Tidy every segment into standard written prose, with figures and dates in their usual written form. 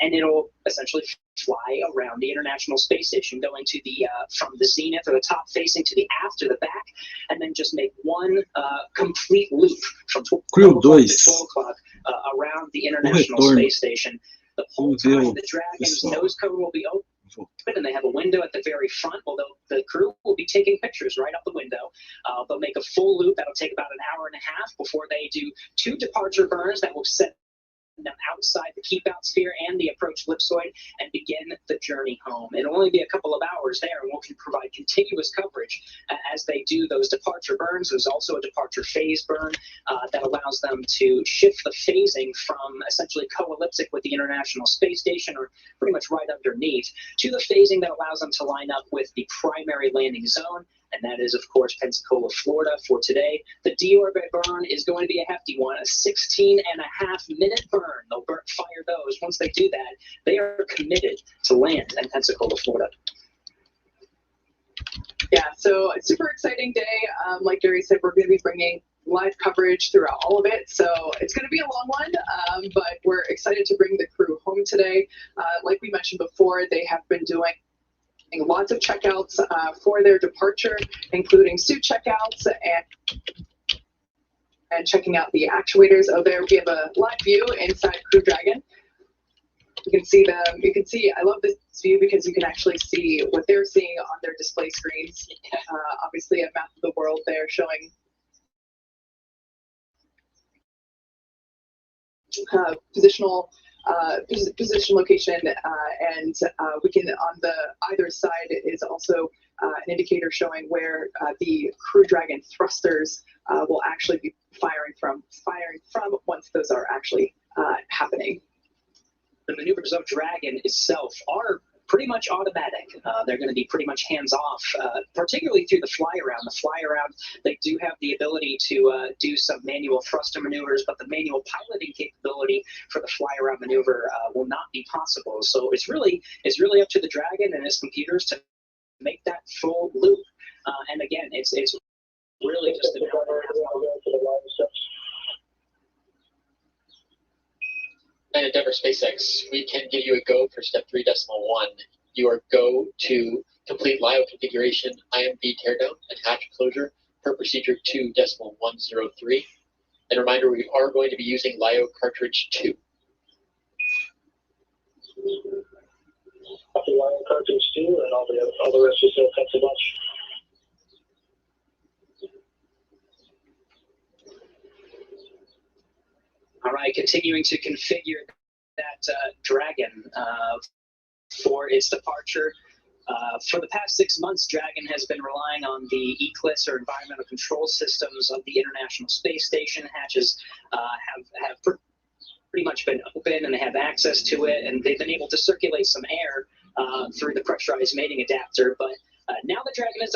and it'll essentially fly around the International Space Station, going to the from the zenith or the top facing to the aft or the back, and then just make one complete loop from 12 o'clock to 12 o'clock around the International Space Station. The whole time the Dragon's nose cover will be open, and they have a window at the very front. Although the crew will be taking pictures right out the window. They'll make a full loop that'll take about an hour and a half before they do 2 departure burns that will set them outside the keep out sphere and the approach ellipsoid and begin the journey home. It'll only be a couple of hours there, and we'll provide continuous coverage as they do those departure burns. There's also a departure phase burn that allows them to shift the phasing from essentially co-elliptic with the International Space Station, or pretty much right underneath, to the phasing that allows them to line up with the primary landing zone. And that is, of course, Pensacola, Florida for today. The deorbit burn is going to be a hefty one, a 16.5-minute burn. They'll fire those. Once they do that, they are committed to land in Pensacola, Florida. Yeah, so a super exciting day. Like Gary said, we're going to be bringing live coverage throughout all of it. So it's going to be a long one, but we're excited to bring the crew home today. Like we mentioned before, they have been doing lots of checkouts for their departure, including suit checkouts and checking out the actuators. Oh, there we have a live view inside Crew Dragon. You can see them. You can see. I love this view because you can actually see what they're seeing on their display screens. Obviously, a map of the world there showing positional. Position location, and we can, on the either side is also an indicator showing where the Crew Dragon thrusters will actually be firing from once those are actually happening. The maneuvers of Dragon itself are pretty much automatic. They're going to be pretty much hands-off, particularly through the fly-around. The fly-around, they do have the ability to do some manual thruster maneuvers, but the manual piloting capability for the fly-around maneuver will not be possible. So it's really up to the Dragon and its computers to make that full loop. And again, it's really just an hour and a half. And Endeavour SpaceX, we can give you a go for step 3.1. You are go to complete LIO configuration, IMB teardown, and hatch closure per procedure 2.103. And reminder, we are going to be using LIO cartridge 2. Copy LIO cartridge 2, and all the rest is thanks a bunch. All right, continuing to configure that Dragon for its departure. For the past 6 months, Dragon has been relying on the ECLSS, or environmental control systems, of the International Space Station. Hatches have pretty much been open, and they have access to it, and they've been able to circulate some air through the pressurized mating adapter. But now the Dragon is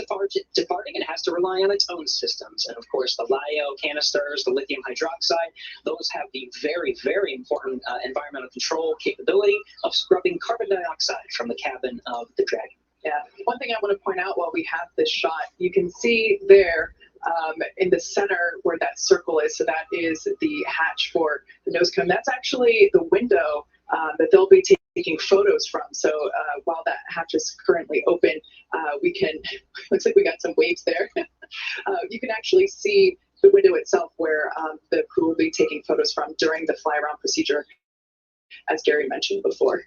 departing, and it has to rely on its own systems. And of course, the LIO canisters, the lithium hydroxide, those have the very, very important environmental control capability of scrubbing carbon dioxide from the cabin of the Dragon. Yeah, one thing I want to point out while we have this shot, you can see there in the center where that circle is, so that is the hatch for the nose cone. That's actually the window that they'll be taking photos from. So while that hatch is currently open, we can, looks like we got some waves there. You can actually see the window itself where the crew will be taking photos from during the fly around procedure, as Gary mentioned before.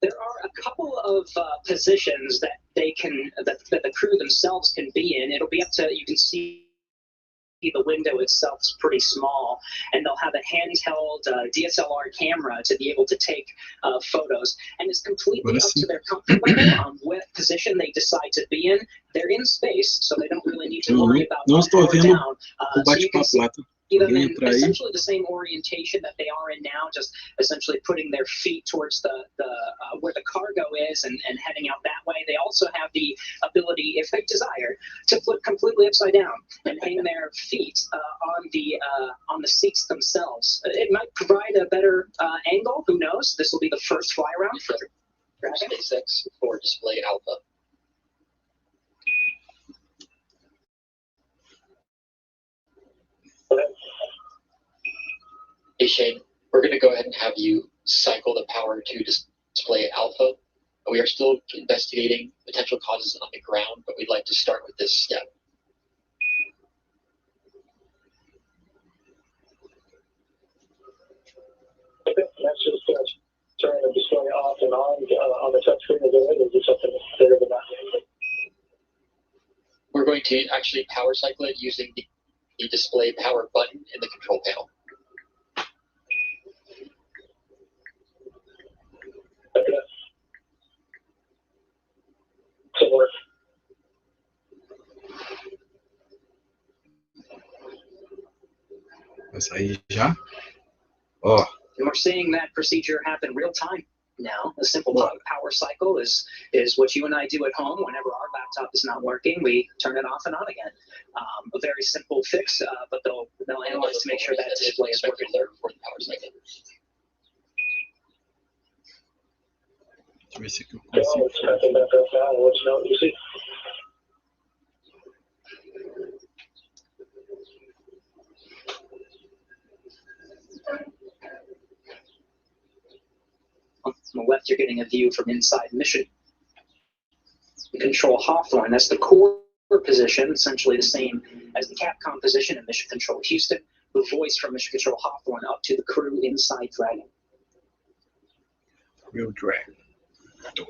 There are a couple of positions that they can, that the crew themselves can be in. It'll be up to, you can see the window itself is pretty small, and they'll have a handheld DSLR camera to be able to take photos, and it's completely up to their comfort level on what position they decide to be in. They're in space, so they don't really need to worry about power down. So you can see them in essentially the same orientation that they are in now, just essentially putting their feet towards the where the cargo is and heading out that way. They also have the ability, if they desire, to flip completely upside down and hang their feet on the seats themselves. It might provide a better angle. Who knows? This will be the first fly around for Dragon. SpaceX for display alpha. Hey Shane, We're going to go ahead and have you cycle the power to display alpha. We are still investigating potential causes on the ground, but we'd like to start with this step. Okay, that's just turn the display off and on the touch screen. Is it something bigger than that? We're going to actually power cycle it using the display power button in the control panel. Okay. Similar. Mas aí já. Ó. And we're seeing that procedure happen real time now. A simple power cycle is what you and I do at home whenever our laptop is not working. We turn it off and on again. A very simple fix, but they'll analyze to make sure that display is working. For the power cycle. Deixa eu ver se aqui eu Okay, consigo. it's connecting back up now. Let's know what you see. On the left, you're getting a view from inside Mission Control Hawthorne. That's the core position, essentially the same as the Capcom position in Mission Control Houston. The voice from Mission Control Hawthorne up to the crew inside Dragon. Real Drag 2.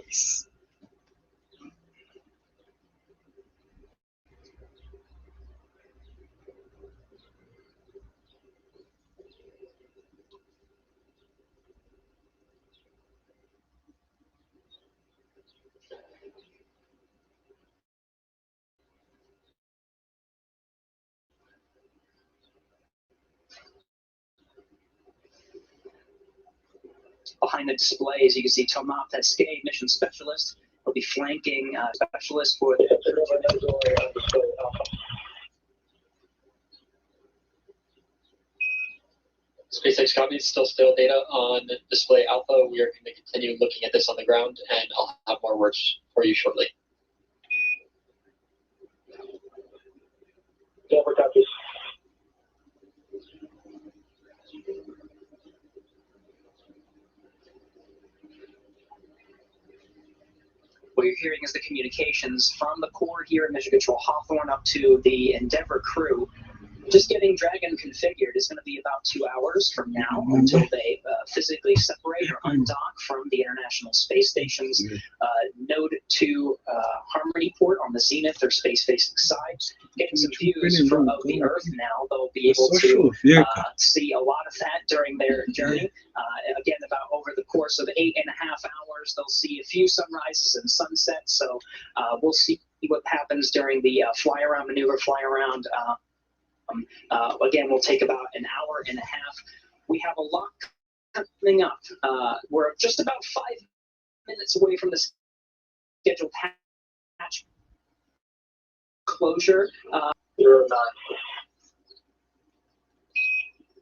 Behind the display, as you can see, Tomat Pesquet, mission specialist. He'll be flanking specialist for the Display alpha. SpaceX copies still data on display alpha. We are going to continue looking at this on the ground, and I'll have more words for you shortly. Denver copies. What you're hearing is the communications from the core here in Mission Control Hawthorne up to the Endeavour crew. Just getting Dragon configured is going to be about 2 hours from now until they physically separate or undock from the International Space Station's Node 2 Harmony port on the Zenith or space-facing side. Getting some views from of the Earth now. They'll be able to see a lot of that during their journey. Again, about over the course of 8.5 hours, they'll see a few sunrises and sunsets. So we'll see what happens during the fly-around maneuver, fly-around. Again, we'll take about an hour and a half. We have a lot coming up. We're just about 5 minutes away from the scheduled hatch closure. 09.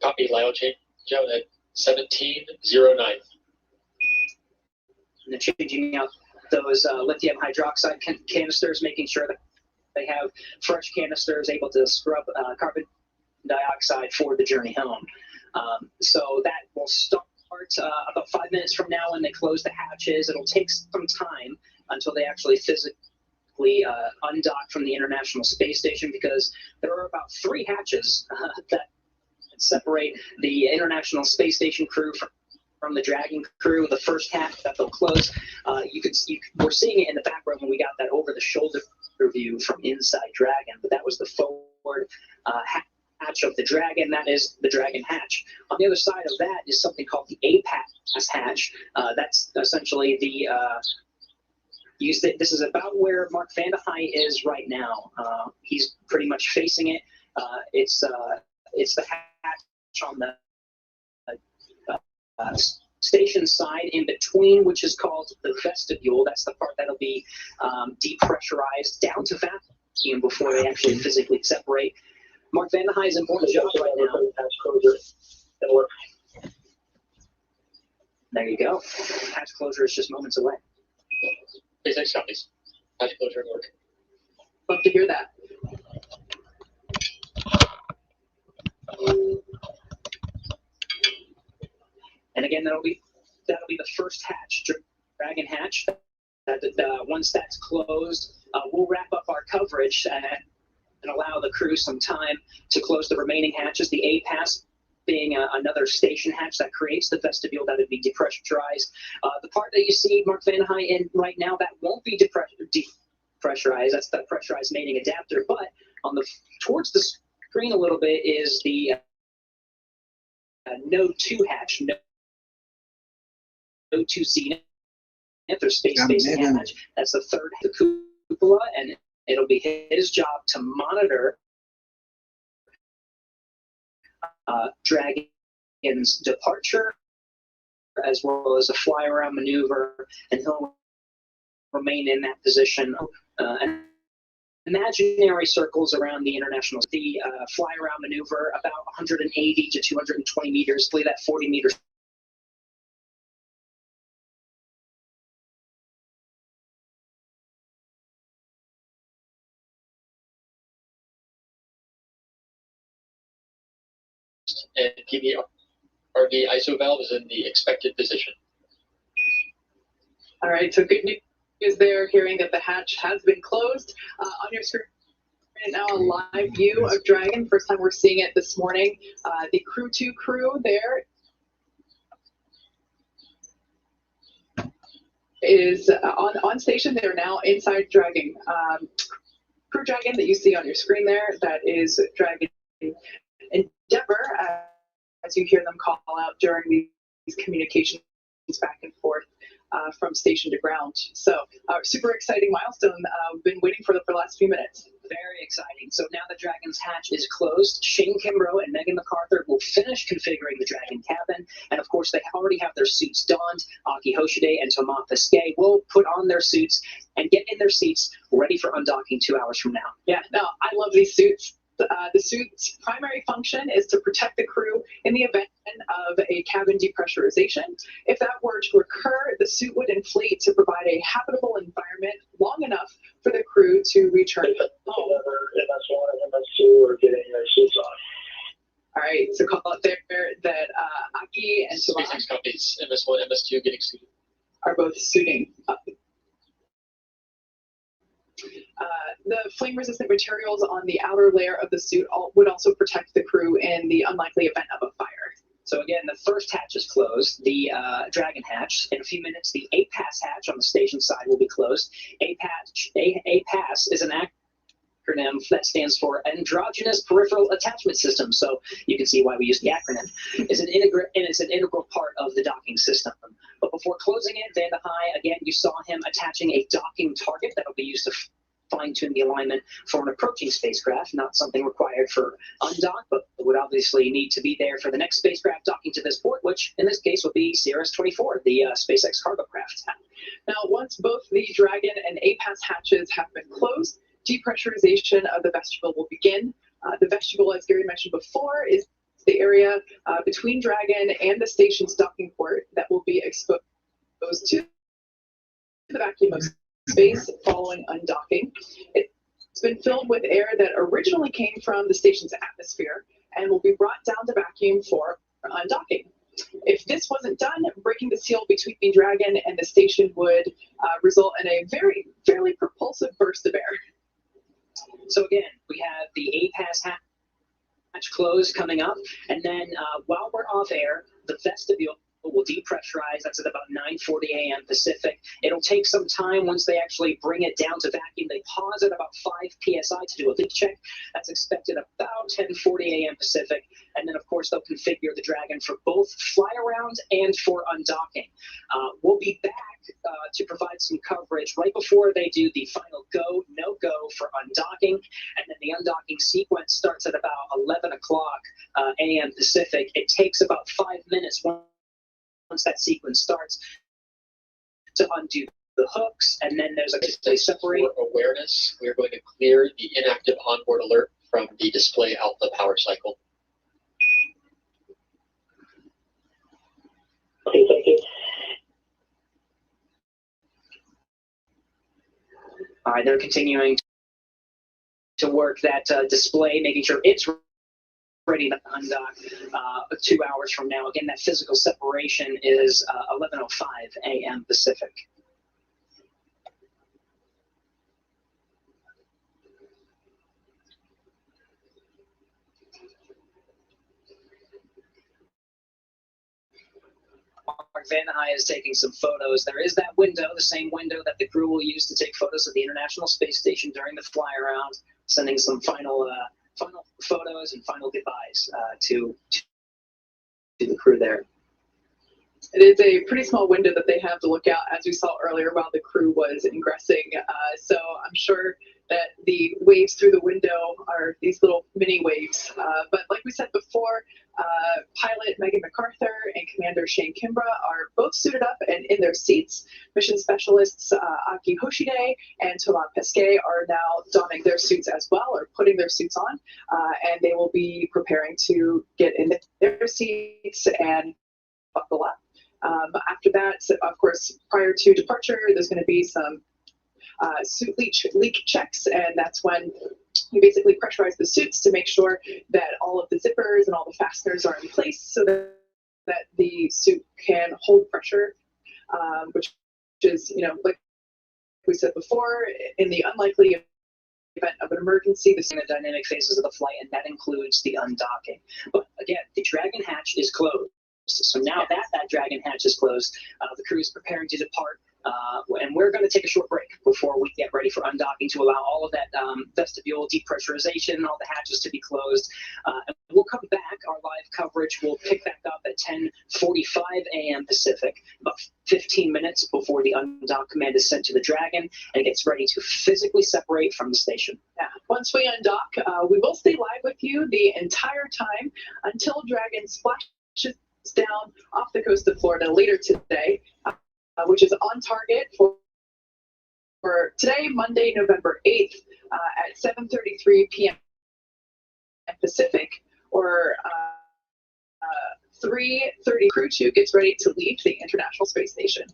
Copy, Lyle chain. Joe at 1709. And they're changing out those lithium hydroxide canisters, making sure that they have fresh canisters able to scrub carbon dioxide for the journey home. So that will start about 5 minutes from now when they close the hatches. It'll take some time until they actually physically undock from the International Space Station, because there are about 3 hatches that separate the International Space Station crew from the Dragon crew. The first hatch that they'll close, we're seeing it in the background when we got that over-the-shoulder view from inside Dragon, but that was the forward hatch of the Dragon. That is the Dragon hatch. On the other side of that is something called the APAS hatch. That's essentially the this is about where Mark Vandehei is right now. He's pretty much facing it. It's the hatch on the station side in between, which is called the vestibule. That's the part that'll be depressurized down to vacuum before they actually physically separate. Mark Vandehei is in important job right now. There you go. Hatch closure is just moments away. SpaceX copies. Hatch closure at work. Love to hear that. again, that'll be the first hatch, Dragon hatch. Once that's closed, we'll wrap up our coverage and allow the crew some time to close the remaining hatches. The A pass being another station hatch that creates the vestibule that would be depressurized. The part that you see Mark Van High in right now, that won't be depressurized. That's the pressurized mating adapter. But on the towards the screen a little bit is the Node 2 hatch, Node 2C, or space facing hatch. That's the third cupola, and it'll be his job to monitor Dragon's departure as well as a fly around maneuver, and he'll remain in that position. And imaginary circles around the international. The fly around maneuver about 180 to 220 meters, play that 40 meters. And PBRD ISO valve is in the expected position. All right, so good news there, hearing that the hatch has been closed. On your screen now, a live view of Dragon. First time we're seeing it this morning. The Crew 2 crew there is on station. They're now inside Dragon. Crew Dragon that you see on your screen there, that is Dragon Endeavor, as you hear them call out during these communications back and forth from station to ground. So super exciting milestone. We've been waiting for the last few minutes. Very exciting. So now the Dragon's hatch is closed. Shane Kimbrough and Megan MacArthur will finish configuring the Dragon cabin. And of course, they already have their suits donned. Aki Hoshide and Thomas Pesquet will put on their suits and get in their seats ready for undocking 2 hours from now. Yeah, no, I love these suits. The suit's primary function is to protect the crew in the event of a cabin depressurization. If that were to occur, the suit would inflate to provide a habitable environment long enough for the crew to return home. MS1 and MS2 are getting their suits on. All right, so call out there that Aki and SpaceX copies MS1, MS2 getting suited. Are both suiting up. The flame-resistant materials on the outer layer of the suit would also protect the crew in the unlikely event of a fire. So again, the first hatch is closed, the Dragon hatch. In a few minutes, the A-Pass hatch on the station side will be closed. A-Pass is an acronym that stands for Androgynous Peripheral Attachment System. So you can see why we use the acronym. It's an integral part of the docking system. But before closing it, Van de High, again, you saw him attaching a docking target that will be used to fine-tune the alignment for an approaching spacecraft, not something required for undock, but would obviously need to be there for the next spacecraft docking to this port, which in this case would be CRS-24, the SpaceX cargo craft. Now, once both the Dragon and A-Pass hatches have been closed, depressurization of the vestibule will begin. The vestibule, as Gary mentioned before, is the area between Dragon and the station's docking port that will be exposed to the vacuum of space following undocking. It's been filled with air that originally came from the station's atmosphere and will be brought down to vacuum for undocking. If this wasn't done, breaking the seal between Dragon and the station would result in a fairly propulsive burst of air. So again, we have the A-Pass hatch close coming up, and then while we're off air, the vestibule will depressurize. That's at about 9:40 a.m. Pacific. It'll take some time once they actually bring it down to vacuum. They pause at about 5 psi to do a leak check. That's expected about 10:40 a.m. Pacific. And then, of course, they'll configure the Dragon for both fly around and for undocking. We'll be back to provide some coverage right before they do the final go, no go for undocking. And then the undocking sequence starts at about 11 o'clock a.m. Pacific. It takes about 5 minutes once that sequence starts to undo the hooks, and then there's a separate. For awareness, we are going to clear the inactive onboard alert from the display alpha power cycle. Okay, thank you. All right, they're continuing to work that display, making sure it's ready to undock 2 hours from now. Again, that physical separation is 11:05 a.m. Pacific. Mark Van High is taking some photos. There is that window, the same window that the crew will use to take photos of the International Space Station during the fly around, sending some final photos and final goodbyes to the crew there. It is a pretty small window that they have to look out, as we saw earlier, while the crew was ingressing. So I'm sure that the waves through the window are these little mini waves. But like we said before, pilot Megan MacArthur and Commander Shane Kimbra are both suited up and in their seats. Mission specialists Aki Hoshide and Thomas Pesquet are now donning their suits as well, or putting their suits on, and they will be preparing to get in their seats and buckle up. After that, so of course, prior to departure, there's going to be some suit leak checks, and that's when we basically pressurize the suits to make sure that all of the zippers and all the fasteners are in place so that the suit can hold pressure, which is, like we said before, in the unlikely event of an emergency, the dynamic phases of the flight, and that includes the undocking. But again, the Dragon hatch is closed. So now that Dragon hatch is closed, the crew is preparing to depart, and we're going to take a short break before we get ready for undocking to allow all of that vestibule depressurization, all the hatches to be closed. And we'll come back. Our live coverage will pick back up at 10:45 a.m. Pacific, about 15 minutes before the undock command is sent to the Dragon and gets ready to physically separate from the station. Yeah. Once we undock, we will stay live with you the entire time until Dragon splashes down off the coast of Florida later today, which is on target for today, Monday, November 8th, at 7:33 p.m. Pacific, or 3:30. Crew 2 gets ready to leave the International Space Station.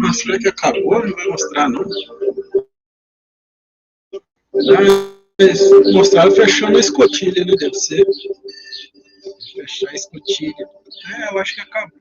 Ah, será que acabou? Não vai mostrar, não? Mas mostrar fechando a escotilha, né? Deve ser. Fechar a escotilha. É, eu acho que acabou.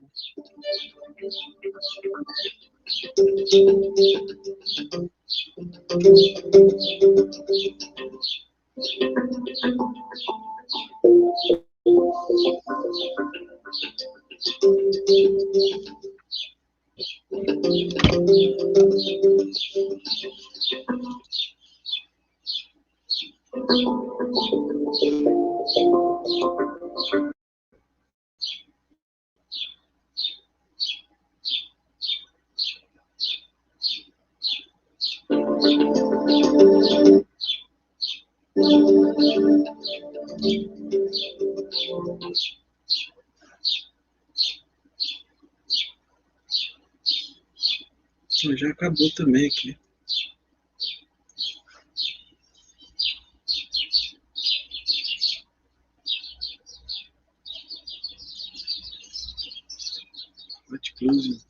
Já acabou também aqui. Hot closing.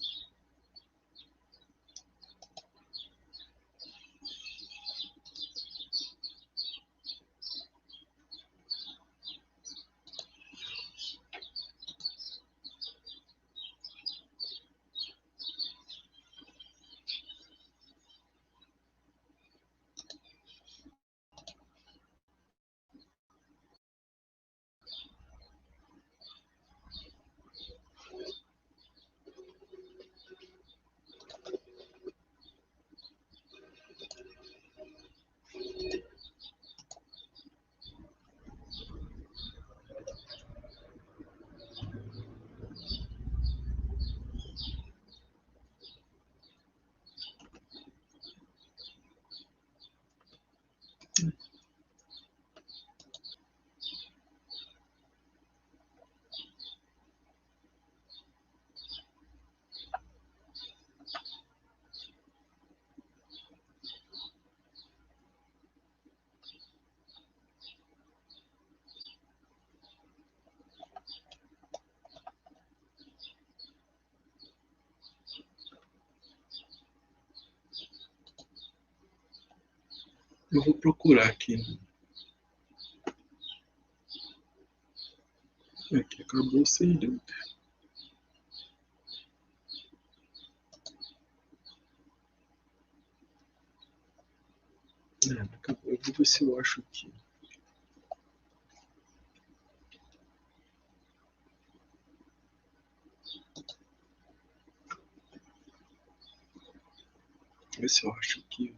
Eu vou procurar aqui. Aqui acabou sem dúvida. Acabou. Eu vou ver se eu acho aqui. Vou ver se eu acho aqui.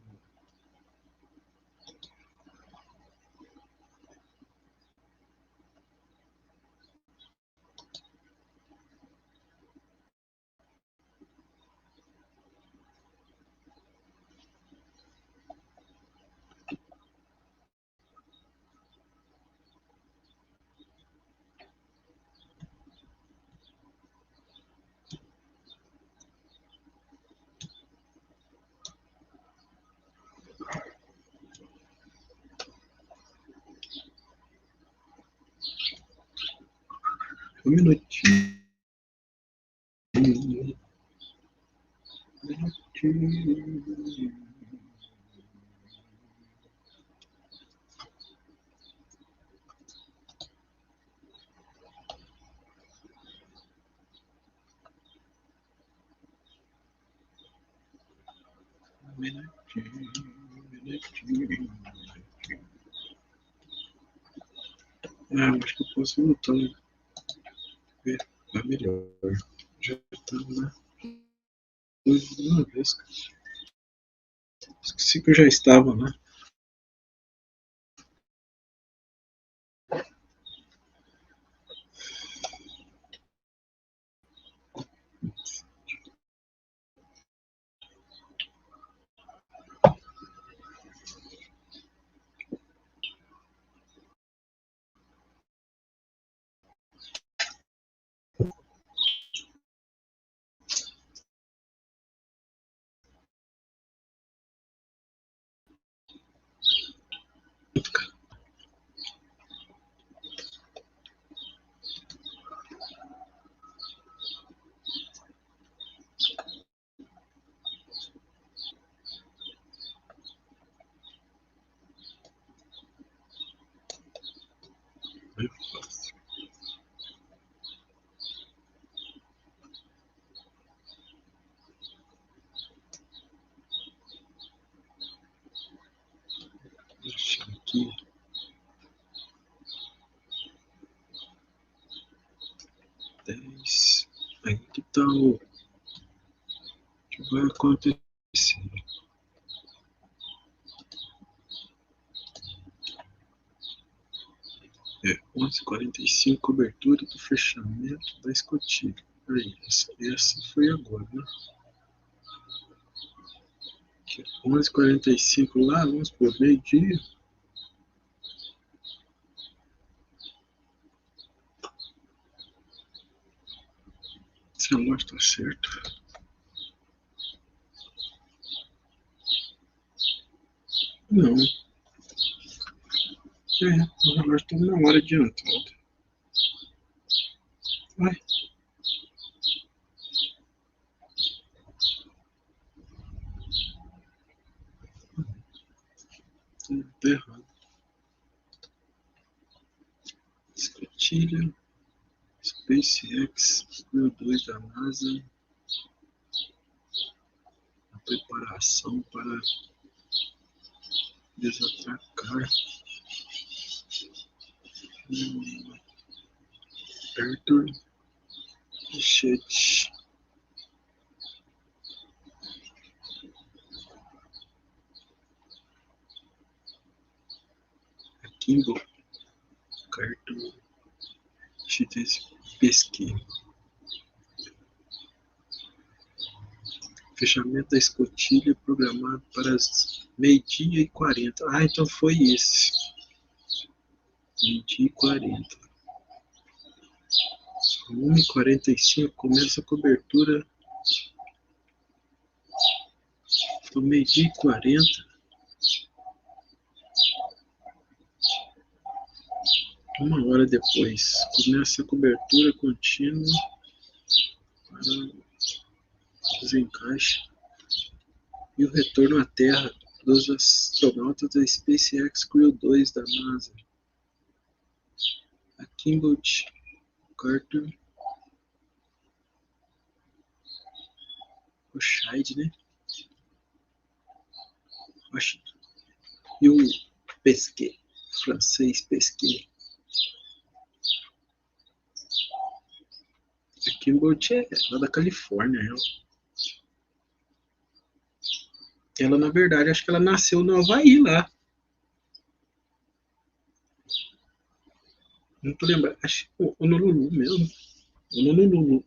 Um minutinho. Acho que eu posso voltar. Tá melhor. Já tá na uma vez. Esqueci que eu já estava, né? Deixa aqui. Aí que tá o que vai acontecer. 11h45, cobertura do fechamento da escotilha. Aí, essa foi agora, né? 11h45 lá, vamos por meio-dia. Se a loja tá certo. Não. O relógio tá uma hora adiantado. Vai. Tá errado. Escotilha. SpaceX, 2 da NASA. A preparação para desatracar. Arthur Chet. Kimball. Cartoon. Cheats Pesquisa. Fechamento da escotilha programado para as 12h40. Ah, então foi esse. 12h40. 1h45 começa a cobertura. Então, 12h40. Uma hora depois, começa a cobertura contínua para desencaixe e o retorno à Terra dos astronautas da SpaceX Crew 2 da NASA. A Kimball Carter, o Scheid, né? E o Pesquet, francês Pesquet. A Kimball é lá da Califórnia. Ela, na verdade, acho que ela nasceu no Havaí lá. Não tô lembrando. Acho que Honolulu mesmo. Honolulu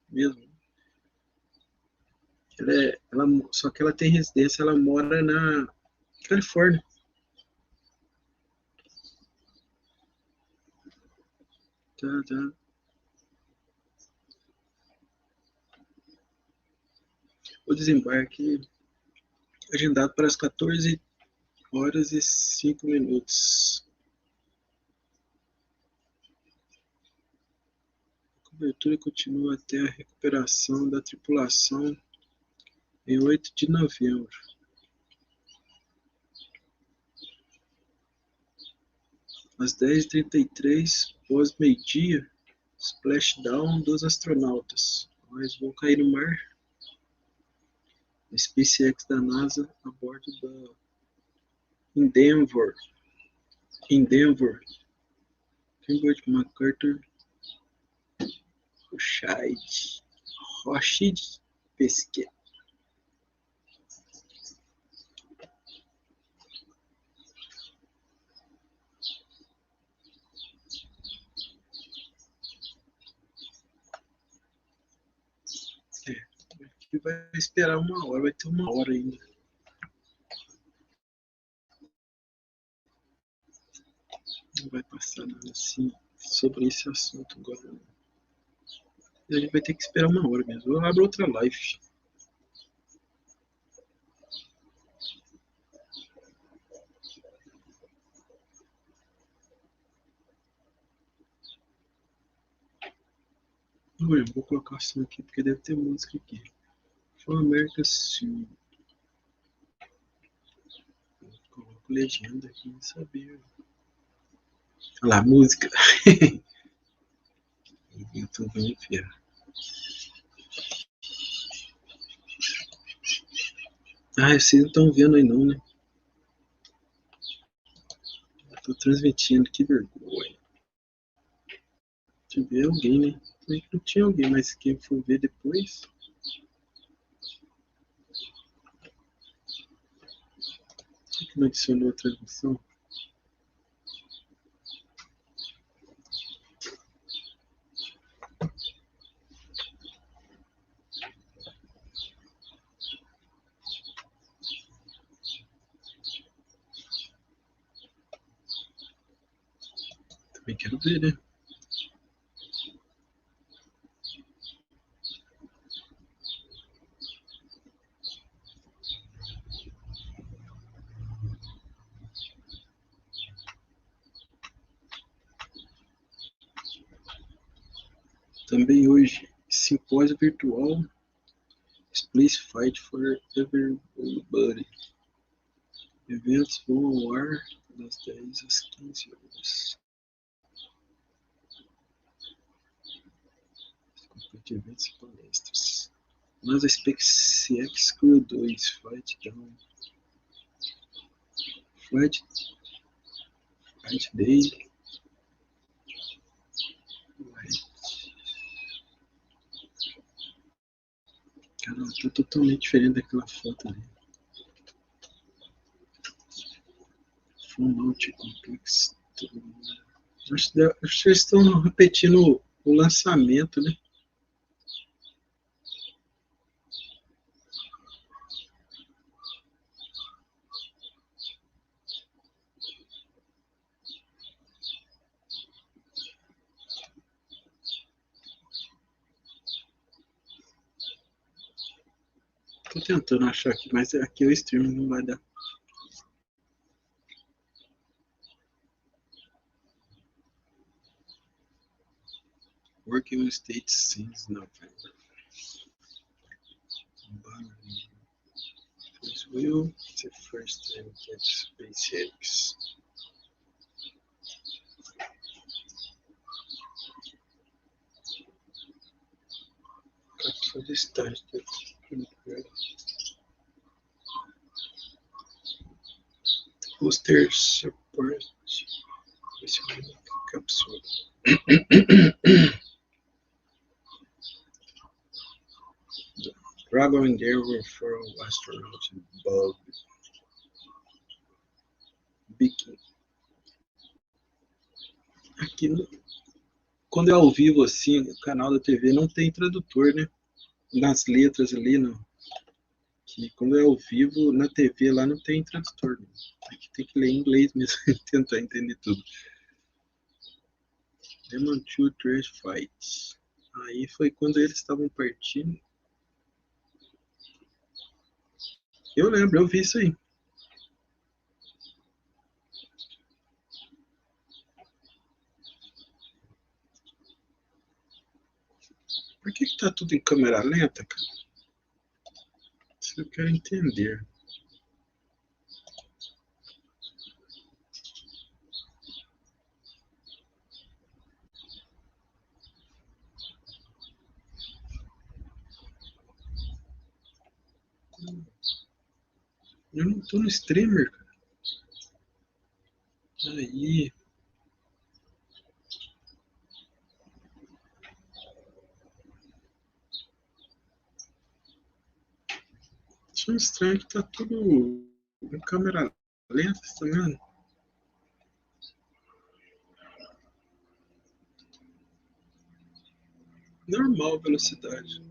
mesmo. Só que ela tem residência, ela mora na Califórnia. Tá. O desembarque agendado para as 14 horas e 5 minutos. A cobertura continua até a recuperação da tripulação em 8 de novembro. Às 10h33, pós meio-dia, splashdown dos astronautas. Eles vão cair no mar. A SpaceX da NASA a bordo da Endeavour. Kimball MacArthur, o Rochid Pesquet. Aqui vai esperar 1 hora, vai ter 1 hora ainda. Não vai passar nada assim sobre esse assunto agora. A gente vai ter que esperar 1 hora mesmo. Eu abro outra live. Vou colocar som aqui porque deve ter música aqui. For America Sul. Coloco legenda aqui, não sabia. Olha lá, música. YouTube é um inferno. Vocês não estão vendo aí não, né? Estou transmitindo, que vergonha. Deixa eu ver alguém, né? Não tinha alguém, mas quem for ver depois. Por que não adicionou a transmissão? Também quero ver, né? Também hoje, simpósio virtual Space Fight for Everybody. Eventos vão ao ar das 10 às 15 horas. De eventos e palestras. NASA SpaceX Crew 2 Flight Down. Flight Day. Cara, tá totalmente diferente daquela foto ali. Full Complex. Acho que eles estão repetindo o lançamento, né? Tô tentando achar aqui, mas aqui é o stream, não vai dar. Working on States since November. Will the first time that SpaceX captured the stars that prepared booster support this capsule. Traveling there were four astronauts Bob, Vicky. Aqui, quando é ao vivo assim, o canal da TV não tem tradutor, né? Nas letras ali, não. Que quando é ao vivo, na TV lá não tem tradutor. Né? Aqui tem que ler em inglês mesmo, tentar entender tudo. Demon 2 Trash Fights. Aí foi quando eles estavam partindo. Eu lembro, eu vi isso aí. Por que tá tudo em câmera lenta, cara? Isso eu quero entender. Eu não tô no streamer, cara. Aí. Acho estranho que tá tudo em câmera lenta, tá vendo? Normal velocidade.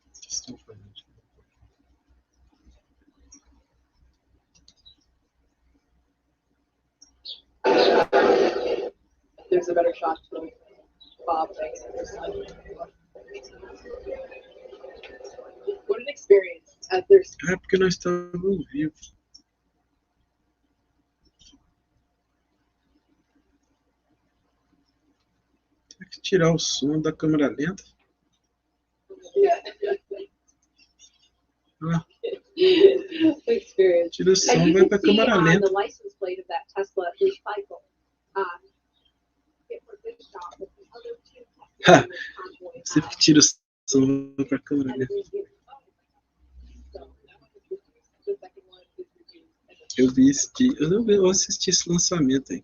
O que estão fazendo? There's a better shot to Bob making this one. What an experience as there's É porque nós estávamos ao vivo. Tem que tirar o som da câmera lenta. Ah, experience. tira o som, vai pra câmera lenta. The license plate of that Tesla recycle. It was this shot with the other two Ha! Teslas in this convoy. Você que tira o som, vai pra câmera lenta. The second one is reduced. Eu vi esse dia, eu assisti esse lançamento aí.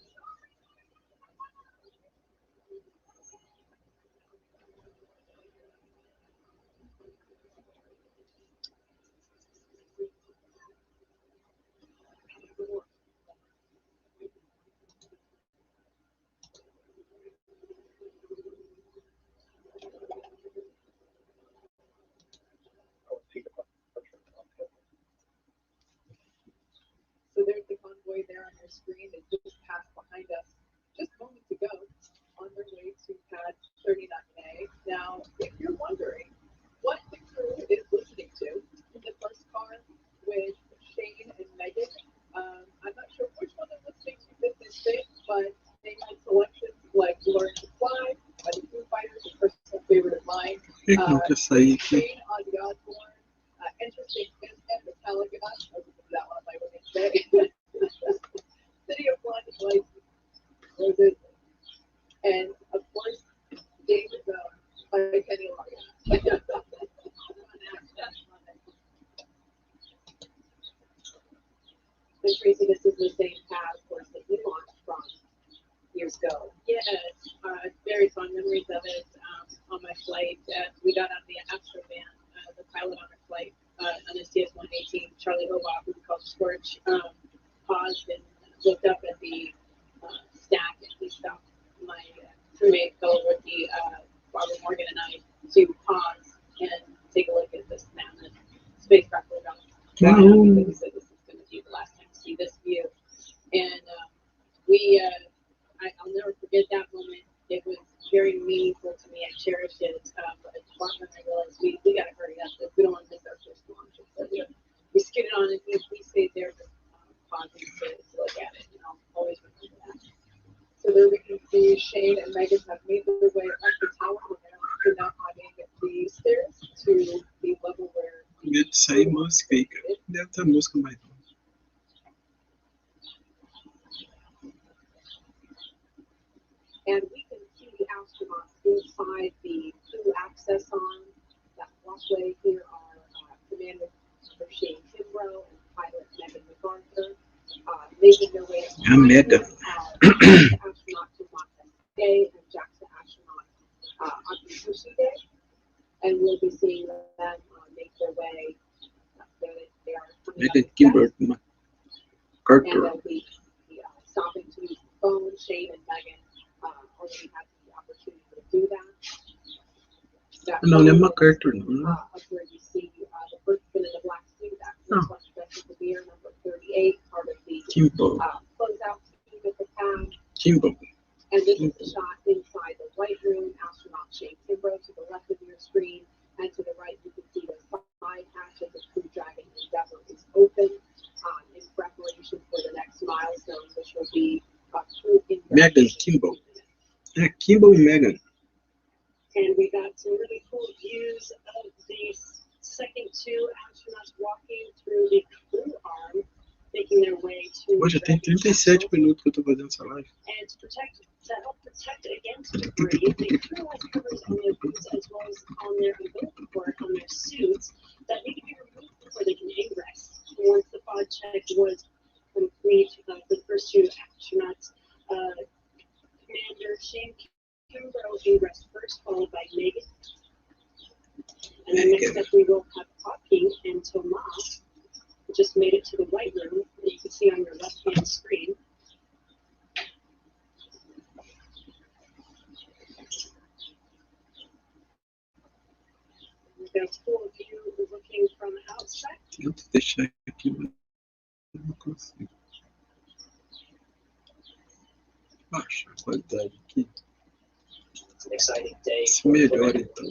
So there's the convoy there on your screen that just passed behind us just moments ago on their way to pad 39A. Now, if you're wondering what the crew is listening to in the first car with Shane and Megan, I'm not sure which one they're listening to this instant, but they had selections like Learn to Fly by the Foo Fighters, a personal favorite of mine. Por que não quer sair aqui? Shane on the Osborne, Interesting and Metallica. I was looking for that one on my way today. City of Blinding Lights, Roses, and of course, David Bone by Kenny Loggins. And Tracy, this is the same pad, of course, that we launched from years ago. Yes, very fond memories of it. On my flight, we got on the Astrovan, the pilot on our flight on the CS-118, Charlie Hobart, who we called Scorch, paused and looked up at the stack, and he stopped my crewmate, fellow rookie, Robert Morgan, and I to pause and take a look at this mammoth spacecraft we're going to fly on, because we said this is going to be the last time to see this view. And I'll never forget that moment. It was very meaningful to me. I cherish it. But at Spartan, I realized we gotta hurry up. If we don't want to miss our first launch. So we skidded on it. We stayed there for pausing to look at it. Always remember that. So there we can see Shane and Megan have made their way up the tower. We're now climbing the stairs to the level where. Medo de sair música aí, cara. Deve ter música mais não. And we can see the astronauts inside the crew access on that walkway. Here are Commander Shane Kimbrough and pilot Megan MacArthur making their way. Megan. Astronaut to Montana Day and JAXA astronaut on Fukushi Day. And we'll be seeing them make their way. They are coming Megan up Kimbrough, and MacArthur. they'll be stopping to use the phone. Shane and Megan already had the opportunity to do that. Não, não é MacArthur, não. Up where you see the first spin in the black suit, that Northwest Vessel Severe, number 38, part of the Kimbrough. closeout team at the pad. Kimbrough. And this is the shot inside the white room. Astronaut Shane Kimbrough to the left of your screen, and to the right you can see the side hatch of the Crew Dragon Endeavour is open in preparation for the next milestone, which will be crew Megan Kimbrough. É Kimbrough e Megan. And we got some really cool views of the second two astronauts walking through the crew arm, making their way to. Hoje tem 37 minutos que eu tô fazendo essa live. And to help protect against debris, the crew has covers on their boots as well as on their umbilical cord on their suits that need to be removed before they can ingress. Once the pod check was complete for the first two astronauts, Commander Shane Kimbrough ingressed first, followed by Megan. And then next up we will have Poppy and Tomas, who just made it to the white room, that you can see on your left-hand screen. We've got a full view looking from outside. Tento deixar aqui, mas não consigo. Baixa a qualidade aqui. It's an exciting day. Se melhora então.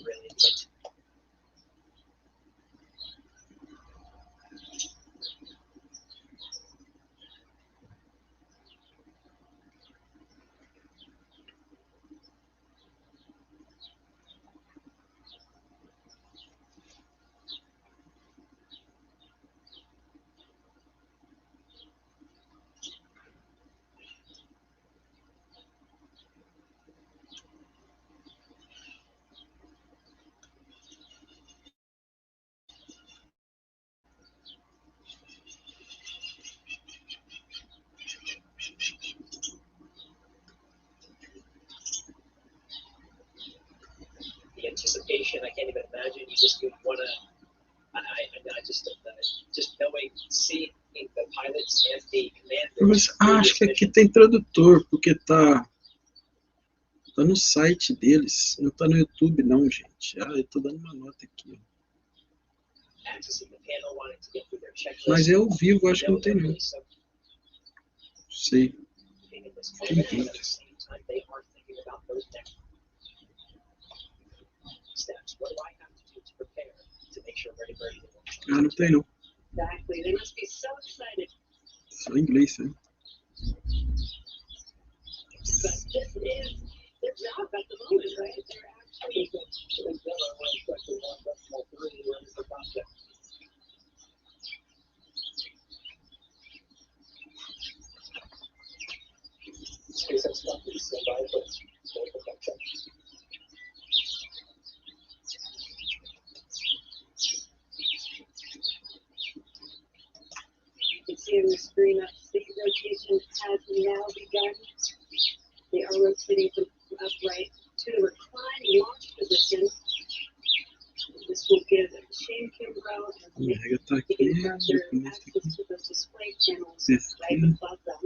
The anticipation, I can't even imagine. You just would want to. I just knowing, seeing the pilots and the commanders. Mas acho que aqui tem tradutor, porque tá no site deles, não tá no YouTube não, gente. Eu tô dando uma nota aqui. Mas é ao vivo, acho que não tem não. Sei. Tem tudo. Ah, não tem não. Exactly. They must be so excited. Só em inglês, né? But this is their job at the moment, right? They're actually you can see on the screen that the rotation has now begun. They are rotating from upright to the reclined launch position. This will give Shane Kimbrough and Mega tá aqui, Megan japonês tá access aqui. to those display panels right above them.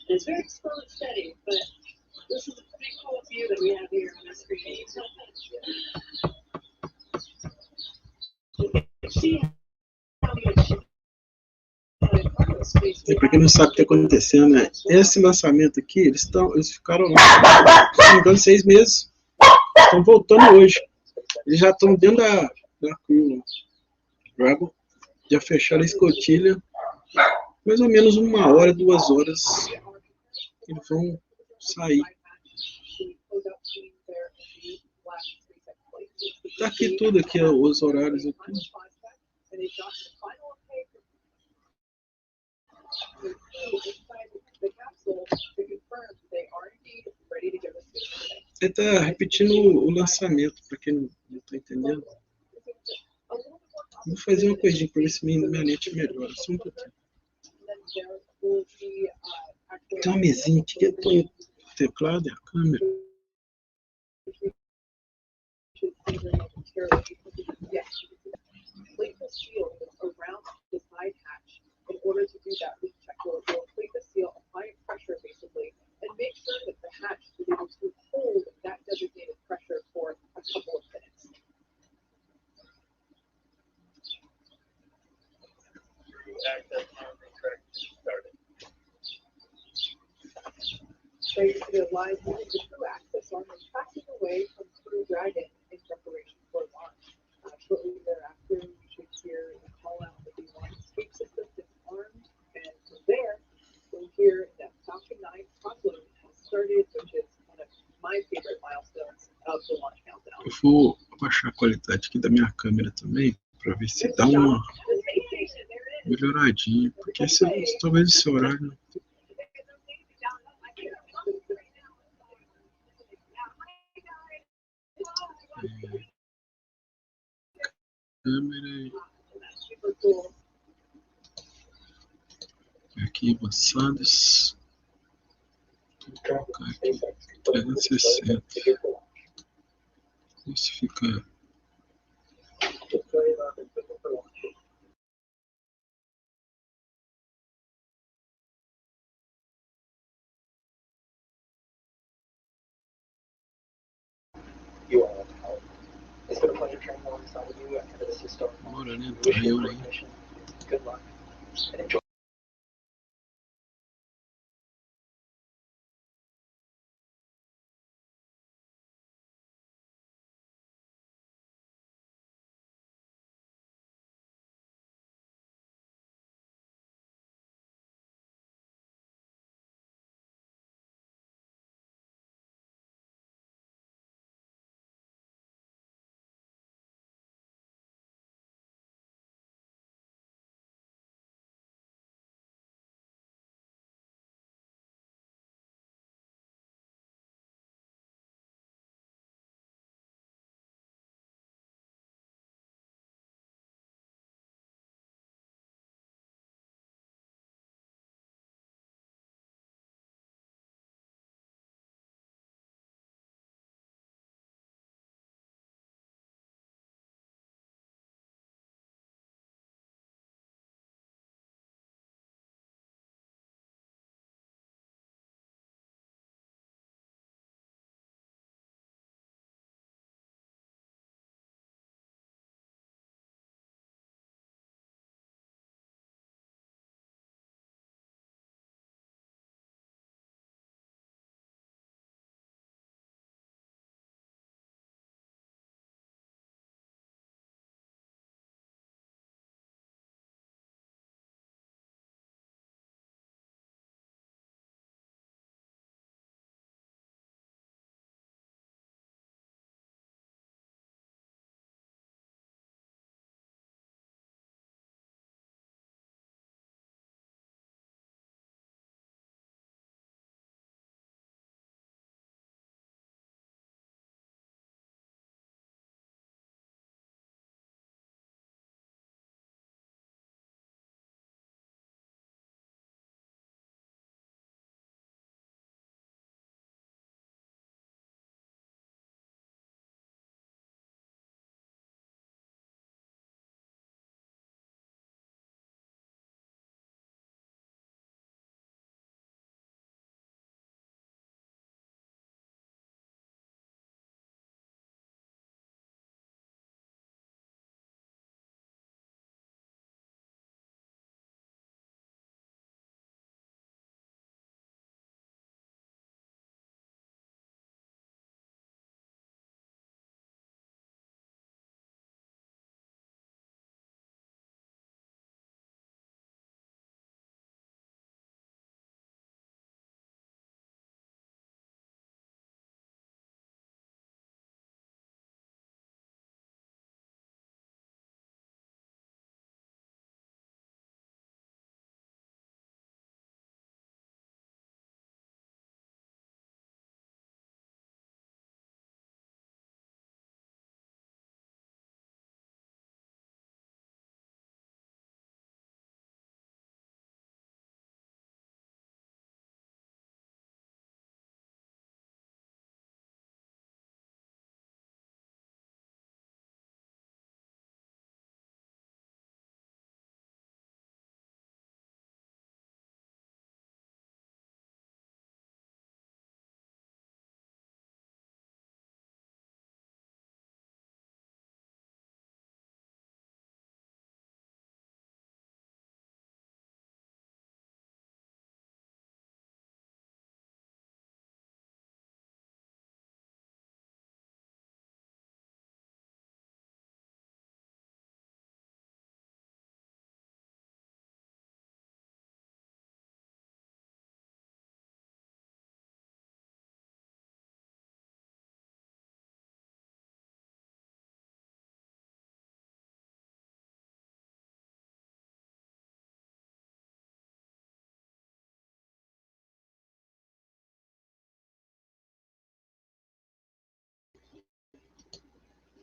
And it's very slow and steady, but this is a pretty cool view that we have here on the screen. You can see how much part of space. E para quem não sabe o que está acontecendo, né? Esse lançamento aqui, eles ficaram lá, se não me engano, 6 meses. Estão voltando hoje. Eles já estão dentro da Crew Dragon. Já fecharam a escotilha. Mais ou menos 1 hora, 2 horas. Eles vão sair. Tá aqui tudo aqui, ó, os horários aqui. Ele tá repetindo o lançamento, para quem não tá entendendo. Vou fazer uma coisinha para ver se minha net melhora. Só um pouquinho. Tem uma mesinha aqui que eu ponho o teclado e a câmera. They realized that the true access arm was tracking away from Crew Dragon in preparation for launch. Shortly thereafter, you should hear the call out that the launch escape system is armed, and from there, you'll hear that Falcon 9 upload has started, which is one of my favorite milestones of the launch countdown. Eu vou abaixar a qualidade aqui da minha câmera também, para ver se dá uma melhoradinha, porque talvez esse horário. Câmera aqui avançados. Vou colocar aqui 360. Isso fica. You are out. It's been a pleasure training alongside of you ahead of the system. Bora, né? Wish you Eu, a hein? great mission. Good luck and enjoy.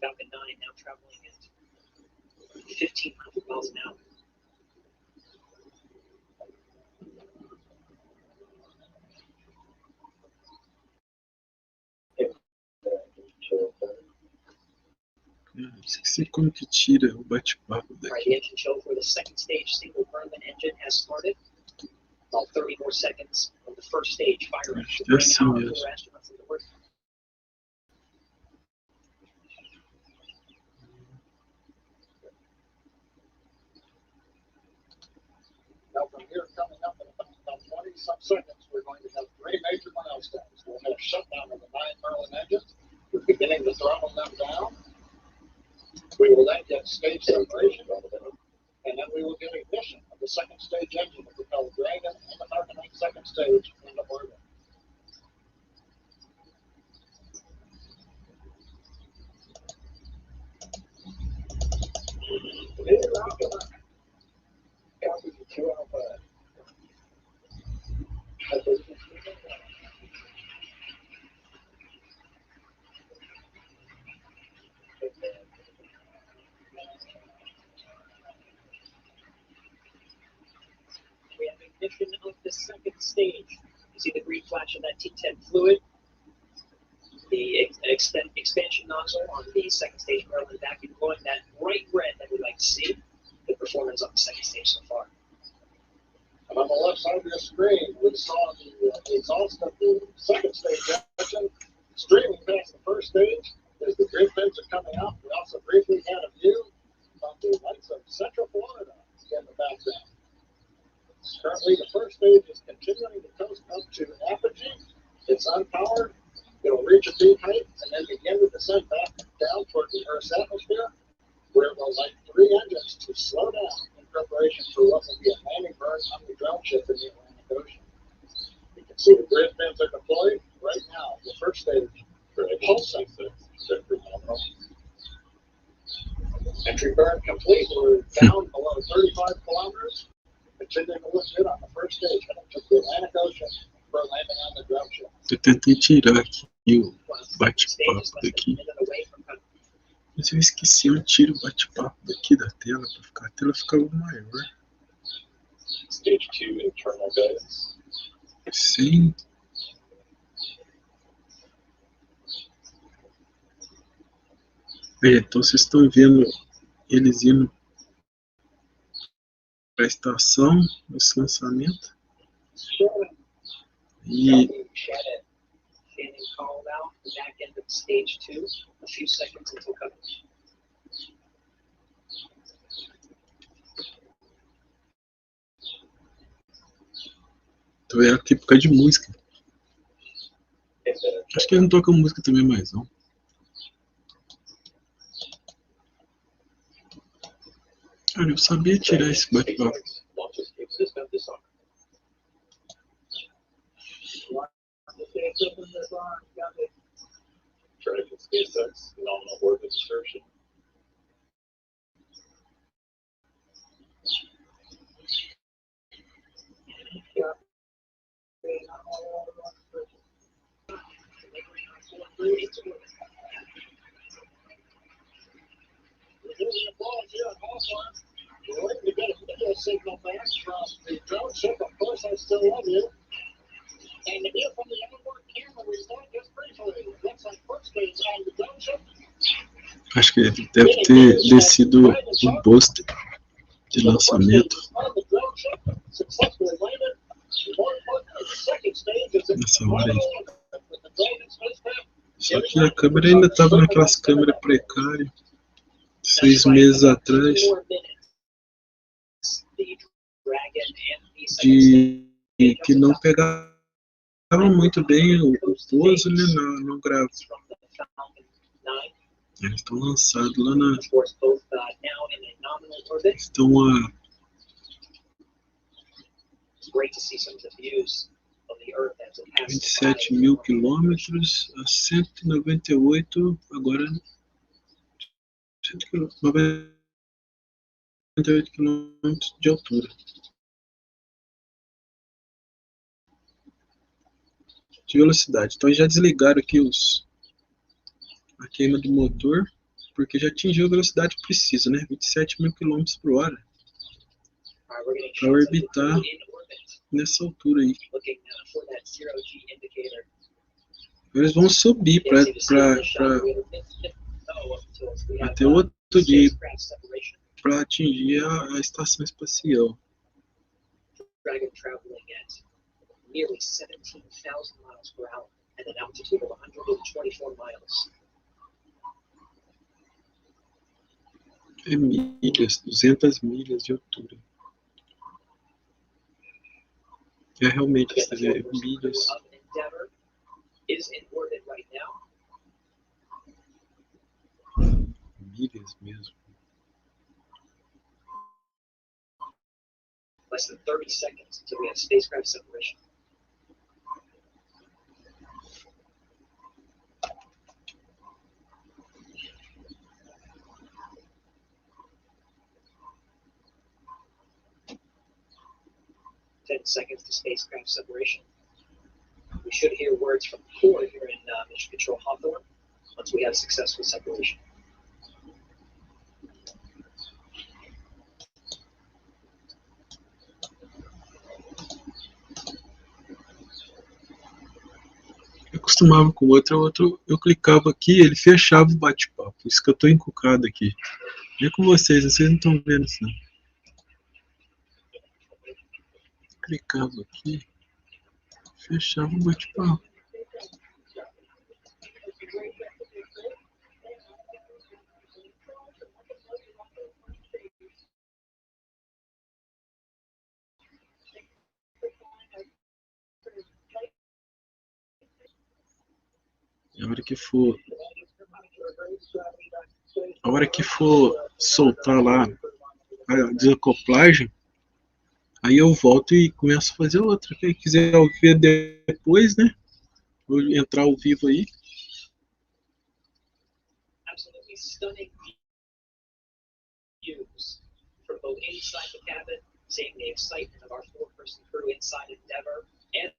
Falcon 9 now traveling at 1,500 miles an hour. Esqueci como que tira o bate-papo All right, daqui. the engine show for the second stage single Berlin engine has started. About 30 more seconds of the first stage firing. Acho To que é bring assim our mesmo. four astronauts into orbit. Now, from here coming up in about 20 some seconds, we're going to have three major milestones. We'll have shutdown of the 9 Merlin engines. We're beginning to throttle them down. We will then get stage separation, and then we will get ignition of the second stage engine to propel Dragon and the Falcon 9 second stage into orbit. Copy to 2 Alpha. We have ignition of the second stage. You see the green flash of that T10 fluid. The expansion nozzle on the second stage Merlin vacuum glowing that bright red that we like to see. The performance on the second stage so far. And on the left side of your screen, we saw the exhaust of the second stage engine streaming past the first stage. As the green fins are coming up, we also briefly had a view of the lights of Central Florida in the background. Currently, the first stage is continuing to coast up to apogee. It's unpowered. It'll reach a peak height and then begin to descend back down toward the Earth's atmosphere, where it will light 3 engines to slow down in preparation for what will be a landing burn on the drone ship in the Atlantic Ocean. You can see the grid fins are deployed right now. The first stage pulsing. Entry burn complete. We're down below 35 kilometers. Continuing to look good on the first stage, heading to the Atlantic Ocean for landing on the drone ship. Eu tentei tirar aqui o bate-papo daqui. Mas eu esqueci, eu tiro o bate-papo daqui da tela para ficar a tela ficava maior. Stage 2 internal guidance. Sim. Então vocês estão vendo eles indo para a estação, esse lançamento. E Shannon called out the back end of stage 2, a few seconds until coverage. tô vendo aqui por causa de música. Acho que eles não tocam música também mais, não. Cara, eu sabia tirar esse bate-papo. Dragon SpaceX nominal orbit insertion. We're getting applause here at Hawthorne. We're waiting to get a video signal back from the drone ship. Of course, I still love you. And the view from the onboard camera we saw just briefly. Looks like first stage on the drone ship. Acho que ele deve ter descido o booster de lançamento nessa hora aí. Só que a câmera ainda estava naquelas câmeras precárias, 6 meses atrás, de que não pegava muito bem o pouso, né, no grave. Eles estão lançados lá na. Estão a 27 mil quilômetros, a 198, agora 198 quilômetros de altura. De velocidade. Então já desligaram aqui a queima do motor. porque já atingiu a velocidade que precisa, né? 27 mil quilômetros por hora. Para orbitar nessa altura aí. Eles vão subir para até outro dia para atingir a estação espacial. Dragon traveling at nearly 17,000 miles per hour at an altitude of 124 miles. É milhas, 200 milhas de altura. É realmente milhas. Is in orbit right now. Milhas mesmo. Less than 30 seconds until we have spacecraft separation. Ten seconds to spacecraft separation. We should hear words from Core here in Mission Control Hawthorne once we have successful separation. Eu acostumava com o outro eu clicava aqui, ele fechava o bate-papo. Isso que eu tô encucado aqui. É com vocês não estão vendo isso não. Clicava aqui, fechava o bate-papo. A hora que for soltar lá a desacoplagem, aí eu volto e começo a fazer outra. Quem quiser ver depois, né? Vou entrar ao vivo aí. Absolutely stunning views from both inside the cabin, seeing the excitement of our four-person crew inside Endeavour, and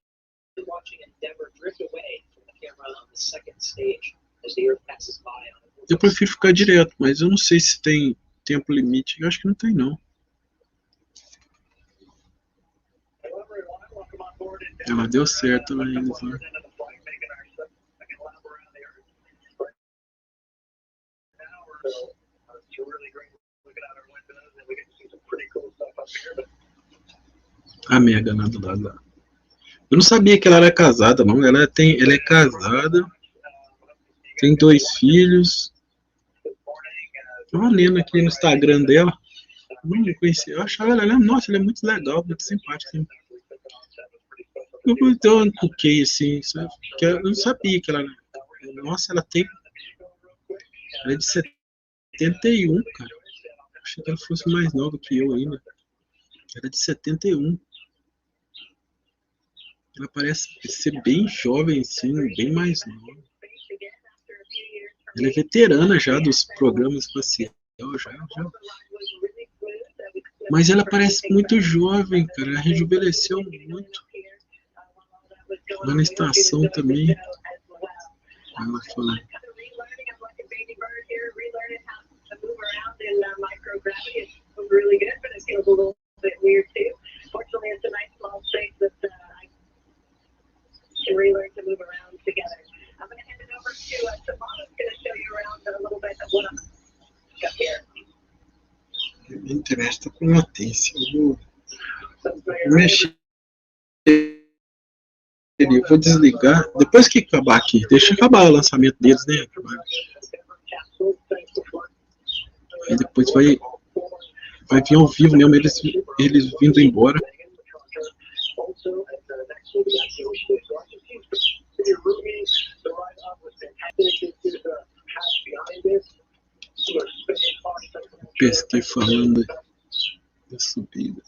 watching Endeavour drift away from the camera on the second stage as the Earth passes by on a Eu prefiro ficar direto, mas eu não sei se tem tempo limite. Eu acho que não tem, não. Ela deu certo, ela ainda. A Mega lá do lado lá. Eu não sabia que ela era casada, não. Ela é casada, tem 2 filhos. Tô olhando aqui no Instagram dela. Não conhecia. Eu achava ela, nossa, ela é muito legal, muito simpática. Assim. Eu encuquei assim, sabe? Porque eu não sabia que ela. Nossa, ela é de 71, cara. Achei que ela fosse mais nova que eu ainda. Ela é de 71. Ela parece ser bem jovem, sim, bem mais nova. Ela é veterana já dos programas espaciais, já. Mas ela parece muito jovem, cara. Ela rejuvenesceu muito. Lá na estação também. Ela fala. Me interessa com latência. Eu vou mexer. Eu vou desligar. Depois que acabar aqui, deixa acabar o lançamento deles, né? Aí depois vai vir ao vivo mesmo, eles vindo embora. Pesquei falando da subida.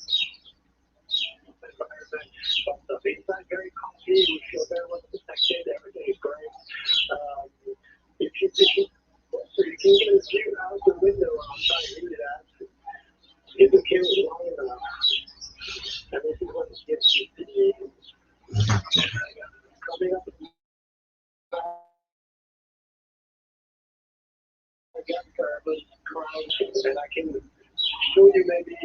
again for every crowd, and I can show you maybe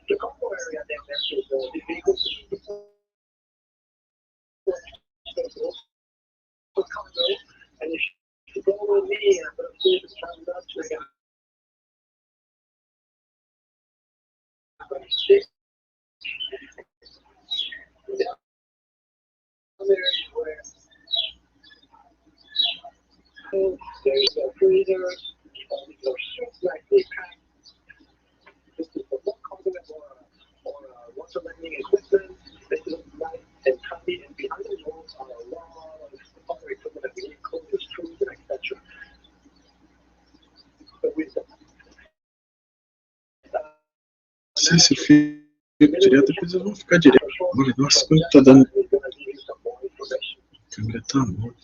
the cargo area down there. So the vehicles for cargo, and you should go with me. I'm going to see if it's turned up. So we got where there's a freezer, like this kind. This is the one component or water lending equipment. This is nice and tidy, and behind the walls are a lot of other equipment that we need, clothes, food, and etc. But with the Se esse fica direto, depois eu vou ficar direto. Olha, nossa, quanto tá dando. A câmera tá boa.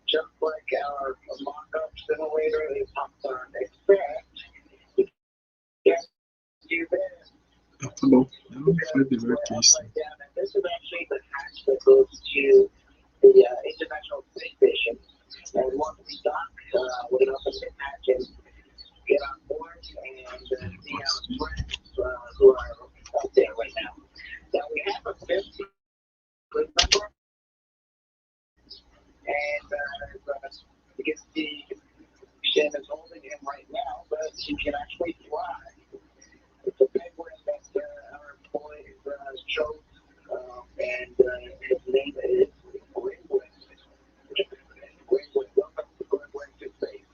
just like our mock-up simulator, it pops on expect. You there. Ah, tá bom. Não foi melhor que isso. This is actually the hatch that goes to the International Space Station. And once we dock, we can open the hatch and get on board and see our friends who are out there right now. Now we have a 50 good number, and you can see Shem is holding him right now, but he can actually fly. It's a big win that our employee chose, and his name is Greenwood. Greenwood, welcome to Greenwood to space.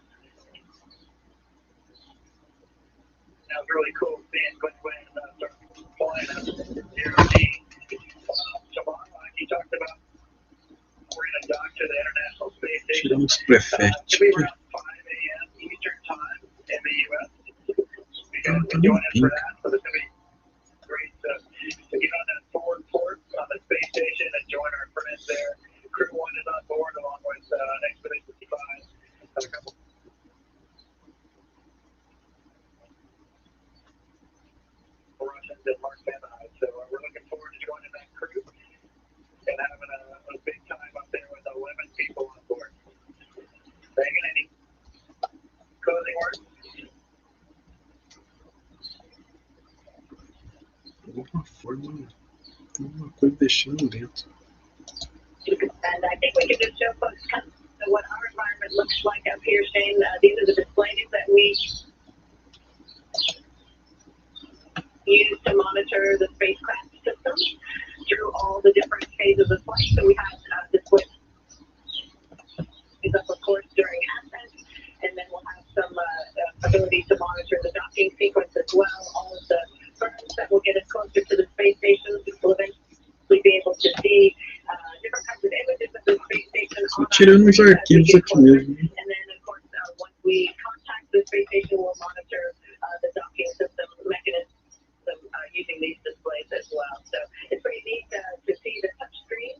That was really cool seeing Greenwood start flying up zero-G. Tomorrow, like you talked about, we're going to dock to the International Space Station. Tiramos os prefetos It'll be aqui. around 5 a.m. Eastern Time in the U.S. You Ah, guys tá can join us for limpinho. that. So this will be great to get on that forward port on the space station and join our friends there. Crew 1 is on board along with Expedition 55. A couple Russians and Mark Vanderhyde. So we're looking forward to joining that crew and having a big time up there with 11 people on board. Megan, any closing words? Alguma coisa deixando lento. And I think we can just show folks kind of what our environment looks like up here, Shane. These are the displays that we use to monitor the spacecraft systems through all the different phases of flight. So we have displays up, of course, during ascent, and then we'll have some ability to monitor the docking sequence as well. All of the burns that will get us closer to the space station. We'll eventually be able to see different kinds of images of the space station. Só tirando os arquivos aqui mesmo. And then, of course, once we contact the space station, we'll monitor the docking system mechanism using these displays as well. So it's pretty neat to see the touch screen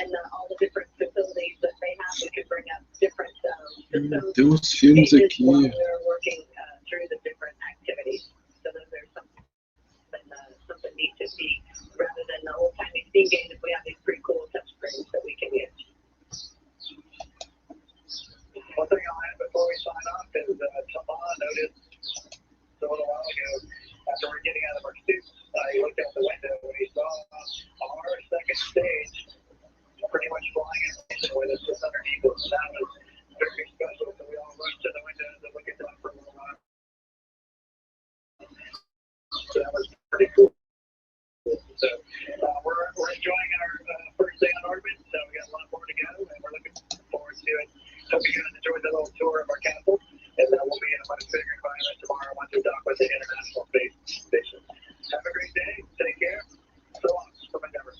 and all the different facilities that they have. We can bring up different systems. Tem uns filmes Pages aqui. while we're working through the different activities. So those are something neat to see rather than the old timey Steam games. We have these pretty cool touch screens that we can use. One thing I'll add before we sign off is Taman noticed a little while ago after we're getting out of our suits, he looked out the window and he saw our second stage pretty much flying in mission with us just underneath us. So that was very special. So we all rushed to the windows and looked at that for a little while. So that was pretty cool. So we're enjoying our first day on orbit. So we got a lot more to go, and we're looking forward to it. Hope you guys enjoyed the little tour of our castle, and we'll be in a much bigger environment tomorrow once we dock with the International Space Station. Have a great day. Take care. So long from Endeavor.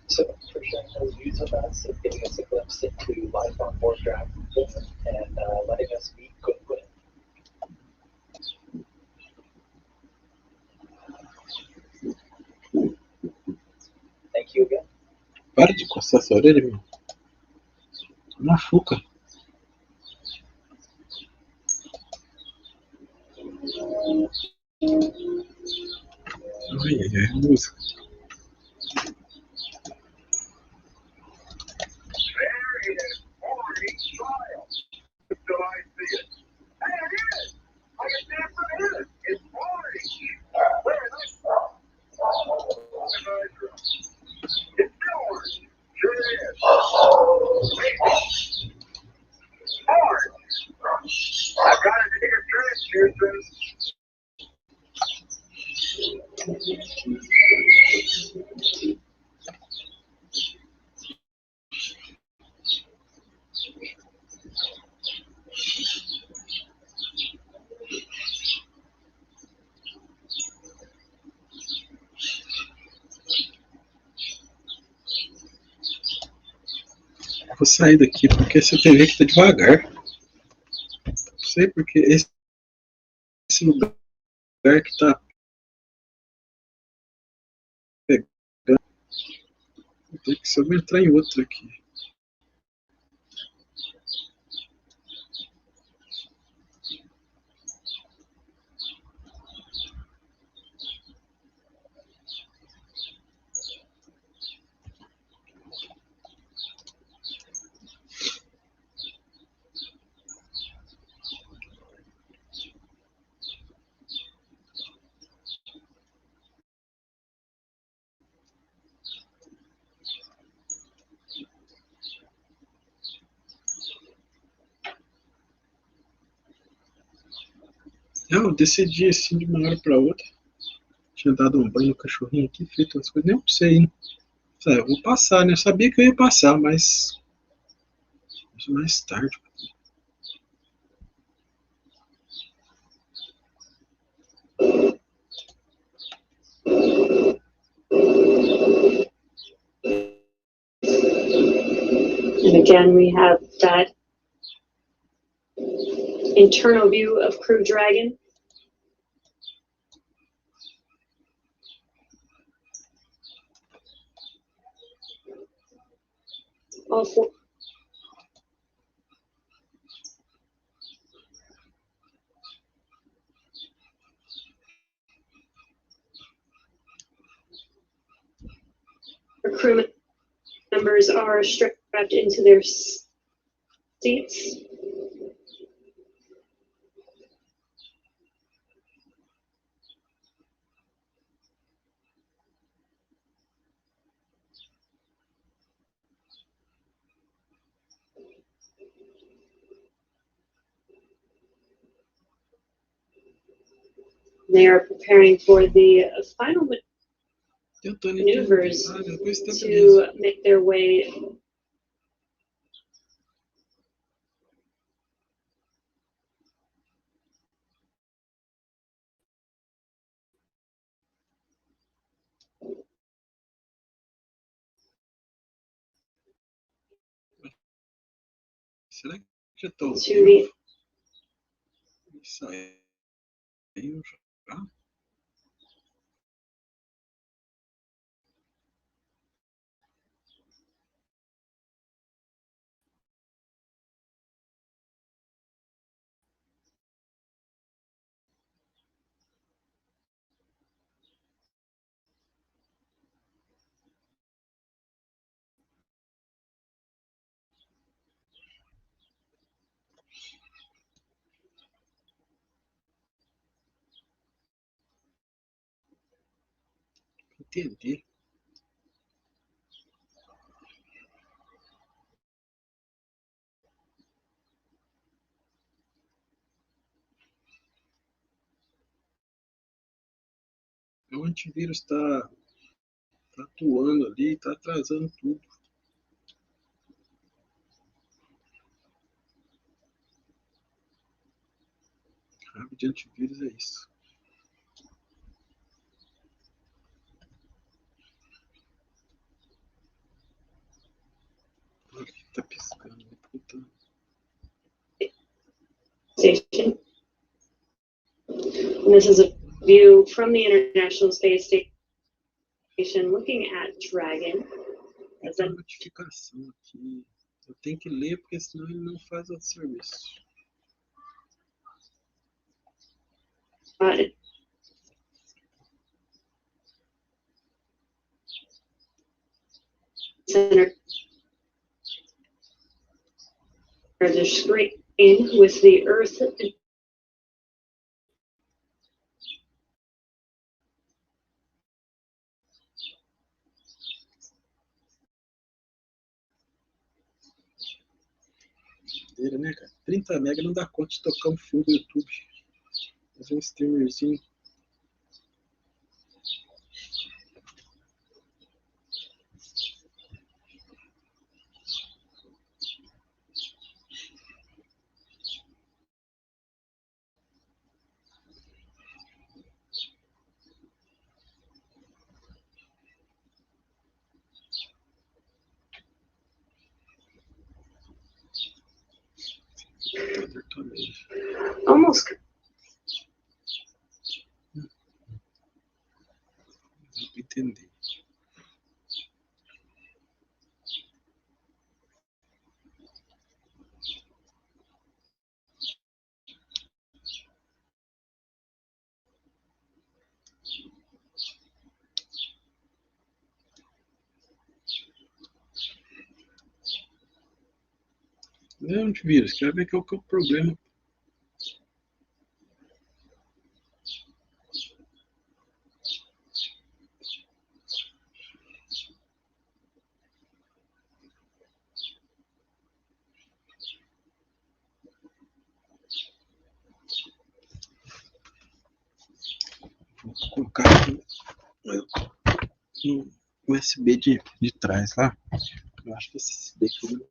So for sharing those views with us and giving us a glimpse into life on board your acquisition and letting us meet Goodwin. Thank you again. Para de coçar essa orelha, meu. Machuca. Ai, ai, ai, música. Vou sair daqui porque essa TV aqui tá devagar. Não sei porque esse lugar que tá pegando. Vou ter que só entrar em outro aqui. Eu decidi assim de uma hora pra outra. Tinha dado um banho no cachorrinho aqui, feito as coisas. Nem sei, hein? Eu vou passar, né? Eu sabia que eu ia passar, mas mais tarde. And again, we have that internal view of Crew Dragon. All four. Crew members are strapped into their seats. They are preparing for the final maneuvers to make their way. Será que já tô ao To vivo? Saiu já? Entendi. O antivírus tá atuando ali, tá atrasando tudo. Raiva de antivírus é isso. Aqui tá piscando, puta. Station. And this is a view from the International Space Station looking at Dragon. As Tem a, uma notificação aqui. Eu tenho que ler porque senão ele não faz o serviço. center of the screen with the Earth Né, cara? 30 mega não dá conta de tocar um filme do YouTube. Fazer um streamerzinho. almost Dá pra entender. Não, antivírus, quero ver qual que é o problema. Vou colocar aqui no USB de trás lá. Eu acho que esse USB aqui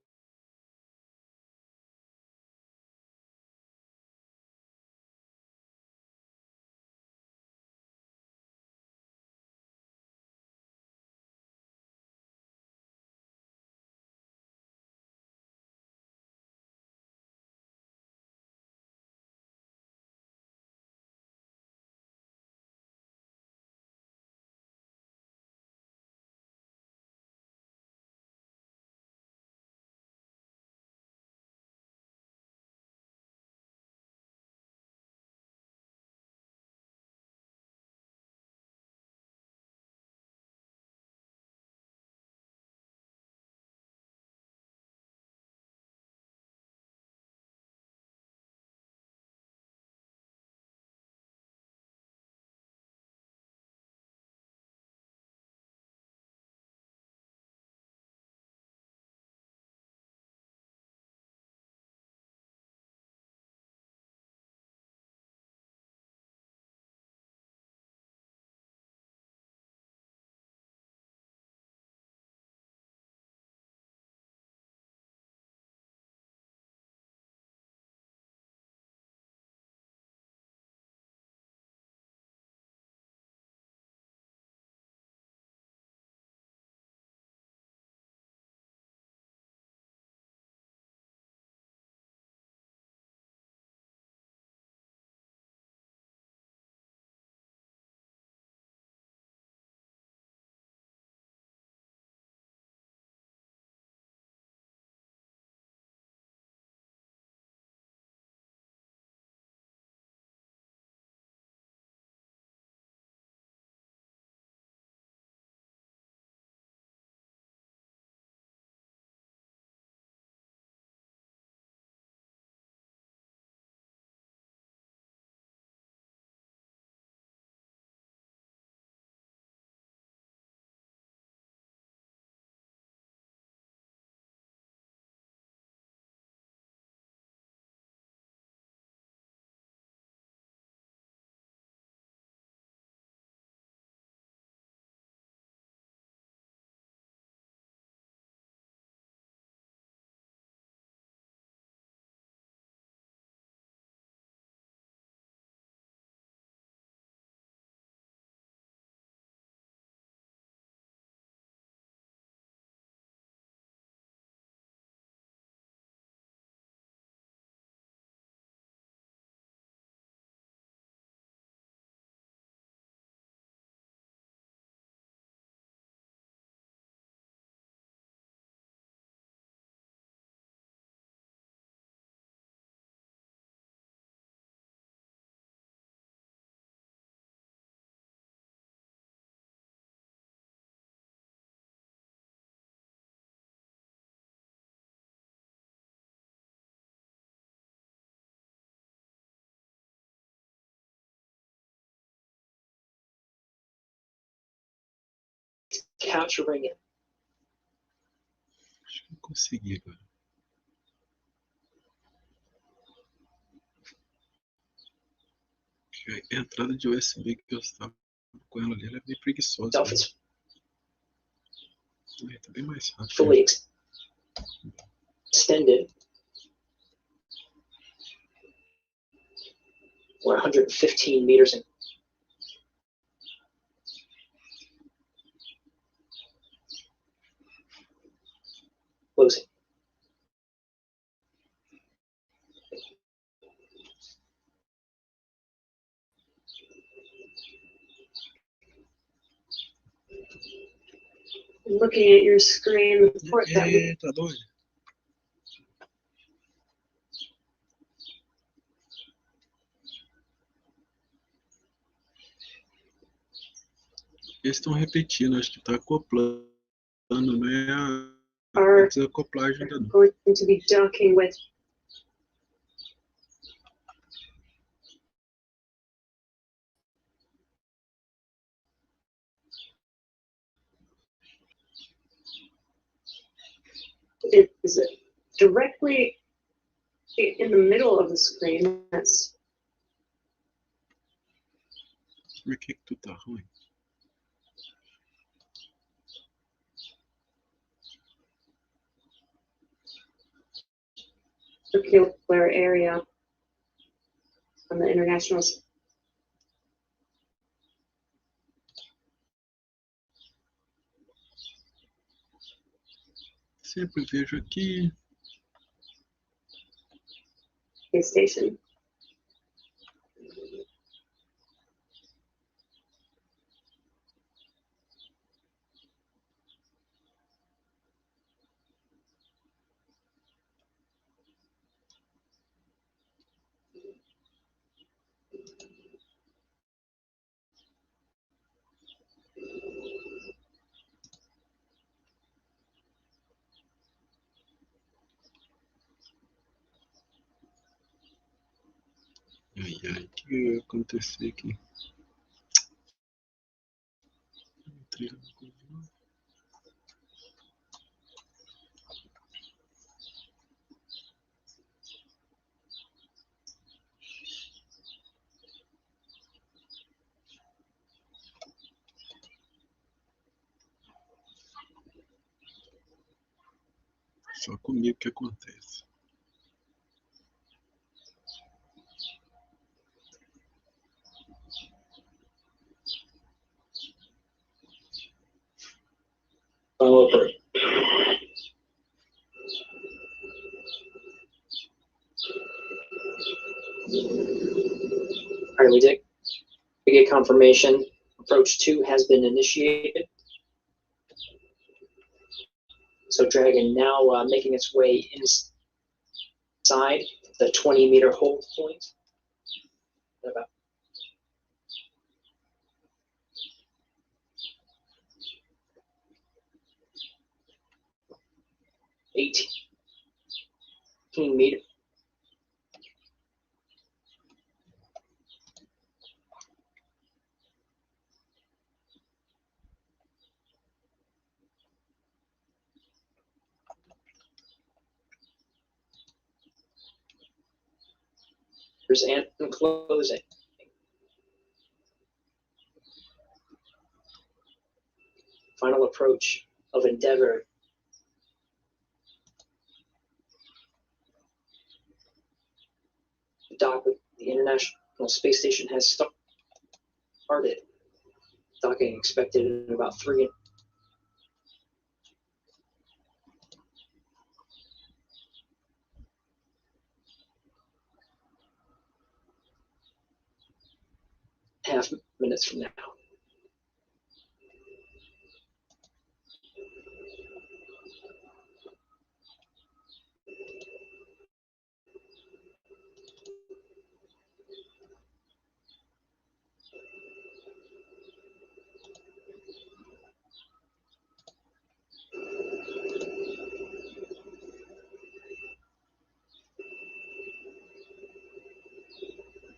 couch your ring in. Acho que eu consegui, cara. A entrada de USB que eu estava com ela ali, ela é bem preguiçosa. Itself Né? is Tá bem mais rápido. fully extended. We're 115 meters in. Closing. Looking at your screen, the port that we Eita, doido. Eles estão repetindo, acho que tá acoplando, né? A are desacoplagem da going to be docking with. It is directly in the middle of the screen. That's Por que tu tá ruim? circular area on the international. Sempre vejo aqui. Space station. Ai, ai, o que vai acontecer aqui? Entrei na coisa. Só comigo que acontece. Final approach. All right, we get confirmation. Approach 2 has been initiated. So Dragon now making its way inside the 20-meter hold point. About 18 meters. And closing. Final approach of Endeavour. The dock with the International Space Station has started. Docking expected in about 3 half minutes from now.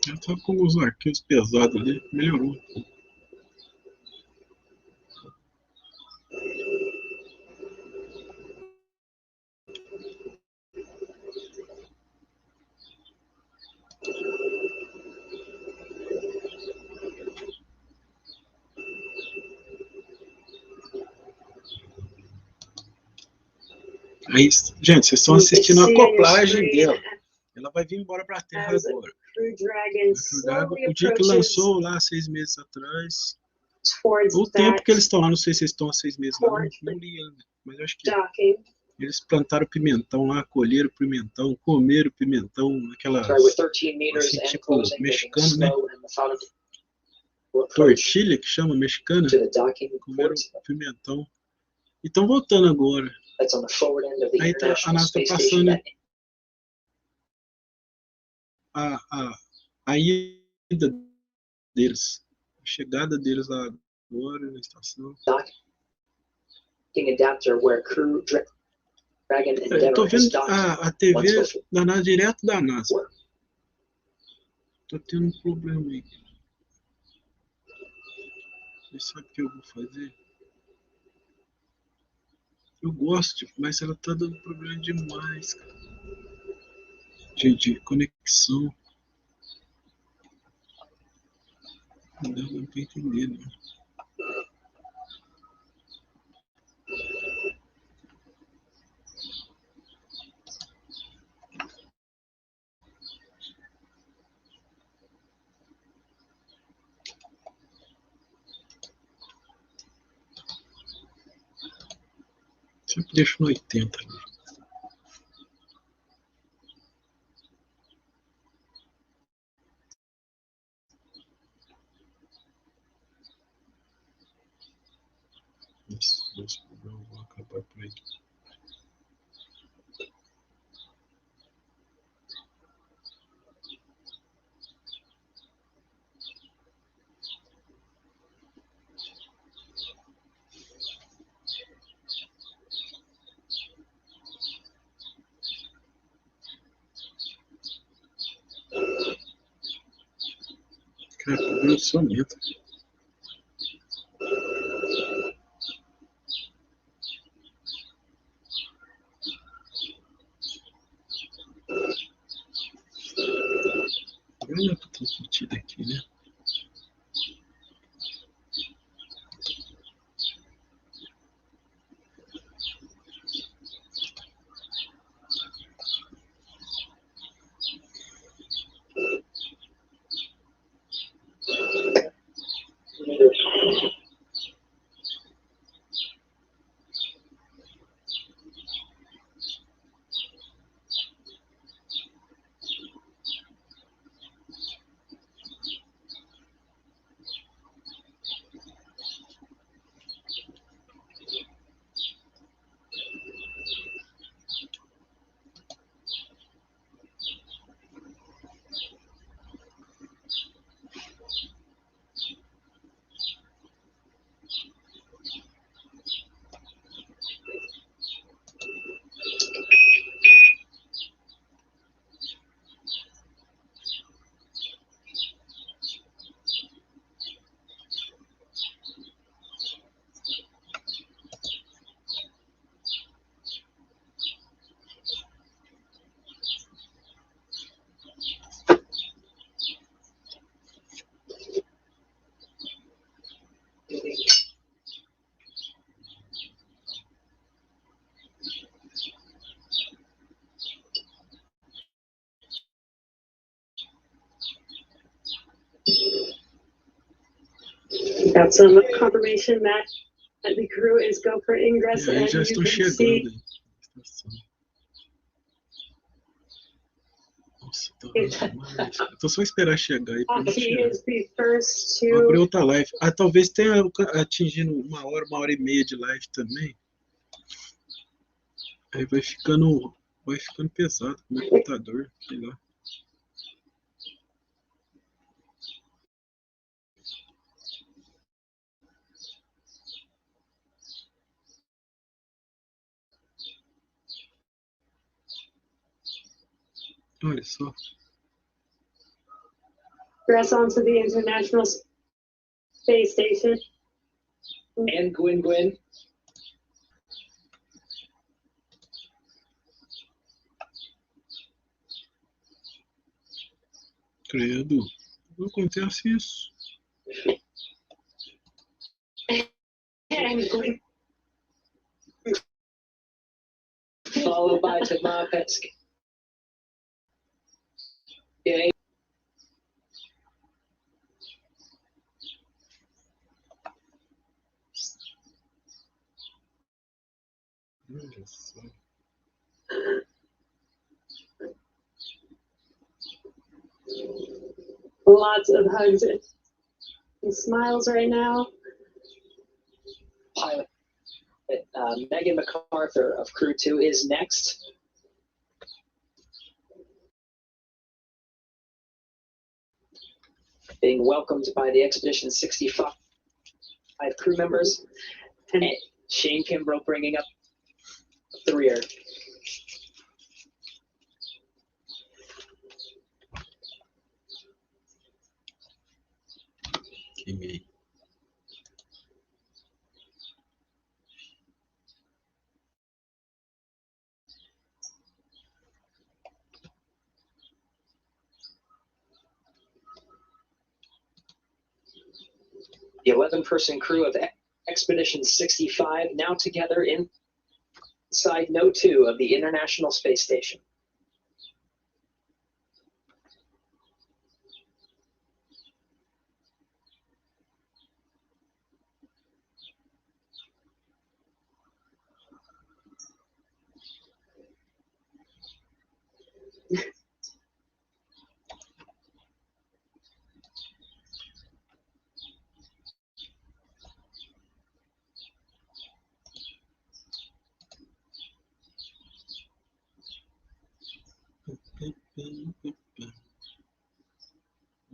Eu tava com os arquivos pesados ali, melhorou. Aí, gente, vocês estão You can assistindo a see on your acoplagem screen dela. Ela vai vir embora para a Terra as agora. Crew Dragon slowly O dia que approaches lançou lá 6 meses atrás. towards O tempo that que eles estão lá, não sei se eles estão há 6 meses lá, port não li ainda. Mas eu acho que docking. eles plantaram pimentão lá, colheram pimentão, comeram pimentão, aquelas Sorry, with 13 meters assim, and tipo closing, making a mexicano, né? slow and methodical approach Tortilha, que chama mexicana. to the docking Comeram port. pimentão. E estão voltando agora. That's on the forward end of the Aí tá, a International nave tá Space Station. passando That a ida deles. A chegada deles lá agora na estação. docking adapter where Crew Dragon Eu tô Endeavour has vendo docked a TV once before. da NASA, direto da NASA. Tô tendo um problema aí. Você sabe o que eu vou fazer? Eu gosto, mas ela tá dando problema demais, cara. De conexão. Não dá pra entender, né? Sempre deixo no 80 ali. Esse programa vai acabar por aí. Cara, problema de soneto. Olha pra transmitir daqui, né? Got some confirmation that the crew is go for ingress, E aí and já you estão can chegando see aí. Na estação. Nossa, tá demais. Eu tô só esperar chegar aí pra gente he tirar. is the first Vou abrir to outra live. Ah, talvez tenha atingindo 1 hora e meia de live também. Aí vai ficando pesado com o meu computador, sei lá. Olha só. progress onto the International Space Station. And Gwyn. Credo. Não acontece isso. And Gwyn Yeah. Olha só. Lots of hugs and smiles right now. Pilot Megan MacArthur of Crew 2 is next. Being welcomed by the Expedition 65 crew members. And Shane Kimbrough bringing up the rear. Queimei. The 11-person crew of Expedition 65 now together inside No. 2 of the International Space Station.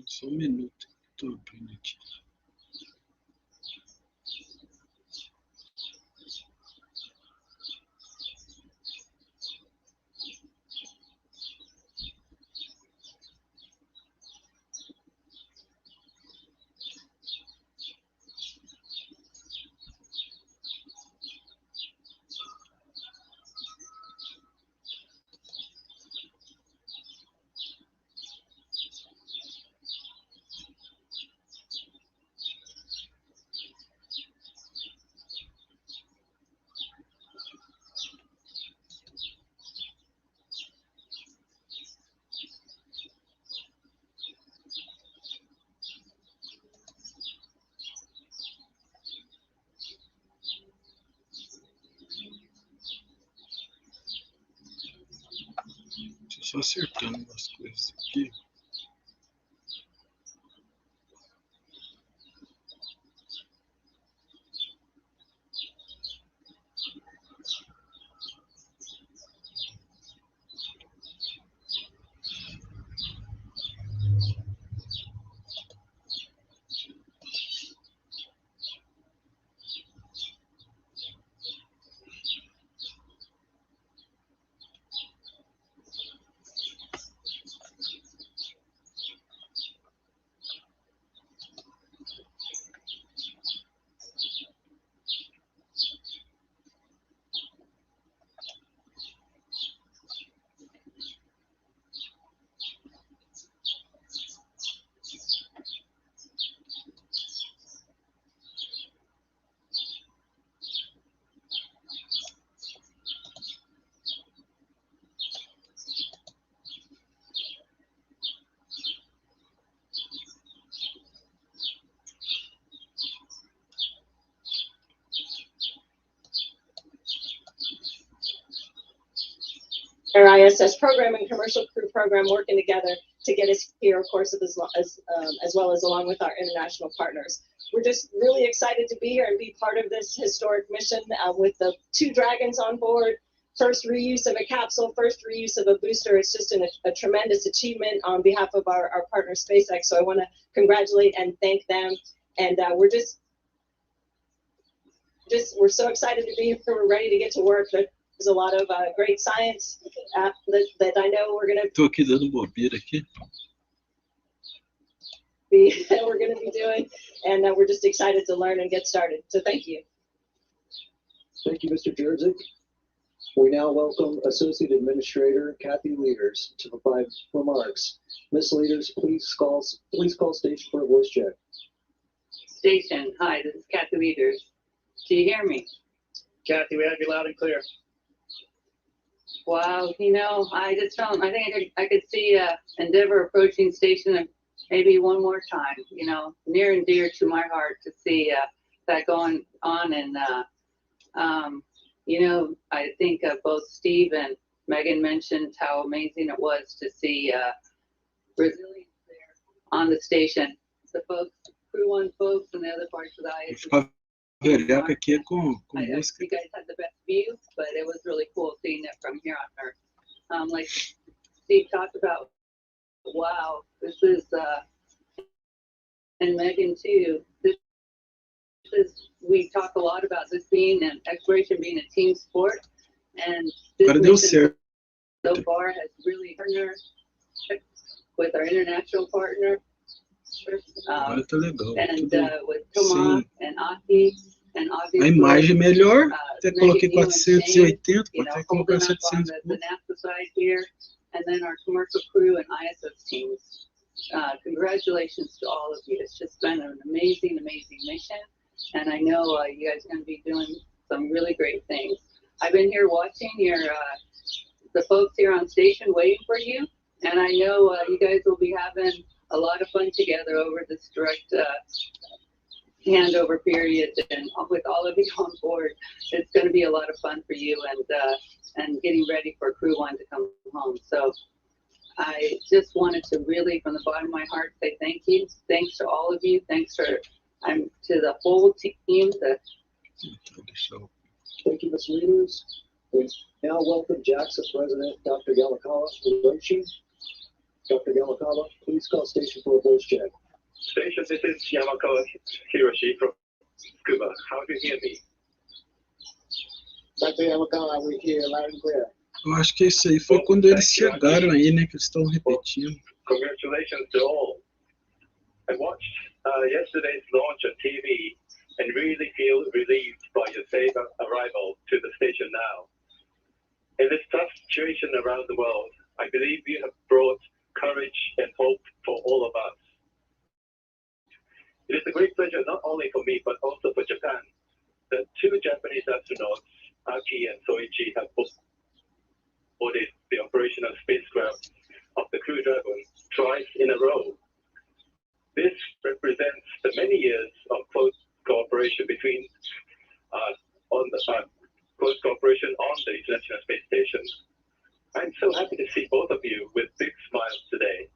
Só um minuto. Estou abrindo aqui. Estou só acertando umas coisas aqui. Our ISS program and commercial crew program working together to get us here, of course, as well as along with our international partners. We're just really excited to be here and be part of this historic mission with the 2 Dragons on board. First reuse of a capsule, first reuse of a booster. It's just a tremendous achievement on behalf of our partner SpaceX. So I want to congratulate and thank them. And we're so excited to be here. We're ready to get to work. There's a lot of great science that I know we're going to Estou aqui dando bobeira aqui. be doing, and we're just excited to learn and get started. So thank you. Thank you, Mr. Jerzik. We now welcome Associate Administrator Kathy Leaders to provide remarks. Ms. Leaders, please call station for a voice check. Station, hi, this is Kathy Leaders. Do you hear me? Kathy, we have you loud and clear. Wow, I just don't. I think I could see Endeavor approaching station maybe one more time. Near and dear to my heart to see that going on, and I think both Steve and Megan mentioned how amazing it was to see Brazilians there on the station. The folks, Crew One folks, and the other parts of the IS. Vereca aqui é com I música. you guys had the best view, but it was really cool seeing it from here on Earth. Like Steve talked about, wow, this is, and Megan too, this is, we talk a lot about this being an exploration being a team sport, and this Agora deu mission certo. so far has really partnered with our international partner, Agora tá legal. and Tudo with Tomas sim. and Aki, and A obviously imagem melhor. Até coloquei Megan, you and Shane, 480, you pode know, até colocar holding up on 700. the NASA side here, and then our commercial crew and ISS teams. Congratulations to all of you. It's just been an amazing, amazing mission, and I know you guys are going to be doing some really great things. I've been here watching the folks here on station waiting for you, and I know you guys will be having a lot of fun together over this direct handover period, and with all of you on board, it's going to be a lot of fun for you, and getting ready for Crew One to come home. So I just wanted to really, from the bottom of my heart, say thank you. Thanks to all of you. Thanks to the whole team. Thank you, Ms. Leaders. We now welcome JAXA President Dr. Yamakawa Hiroshi. Dr. Yamakawa, please call station for a voice check. Station, this is Yamakawa Hiroshi from Cuba. How do you hear me? Dr. Yamakawa, we hear loud and clear. Eu acho que isso aí foi quando eles chegaram aí, né? Que eles estão repetindo. Congratulations to all. I watched yesterday's launch on TV and really feel relieved by your safe arrival to the station now. In this tough situation around the world, I believe you have brought courage and hope for all of us. It is a great pleasure not only for me but also for Japan that two Japanese astronauts, Aki and Soichi, have boarded the operational spacecraft of the Crew Dragon twice in a row. This represents the many years of close cooperation between close cooperation on the International Space Station. I'm so happy to see both of you with big smiles today.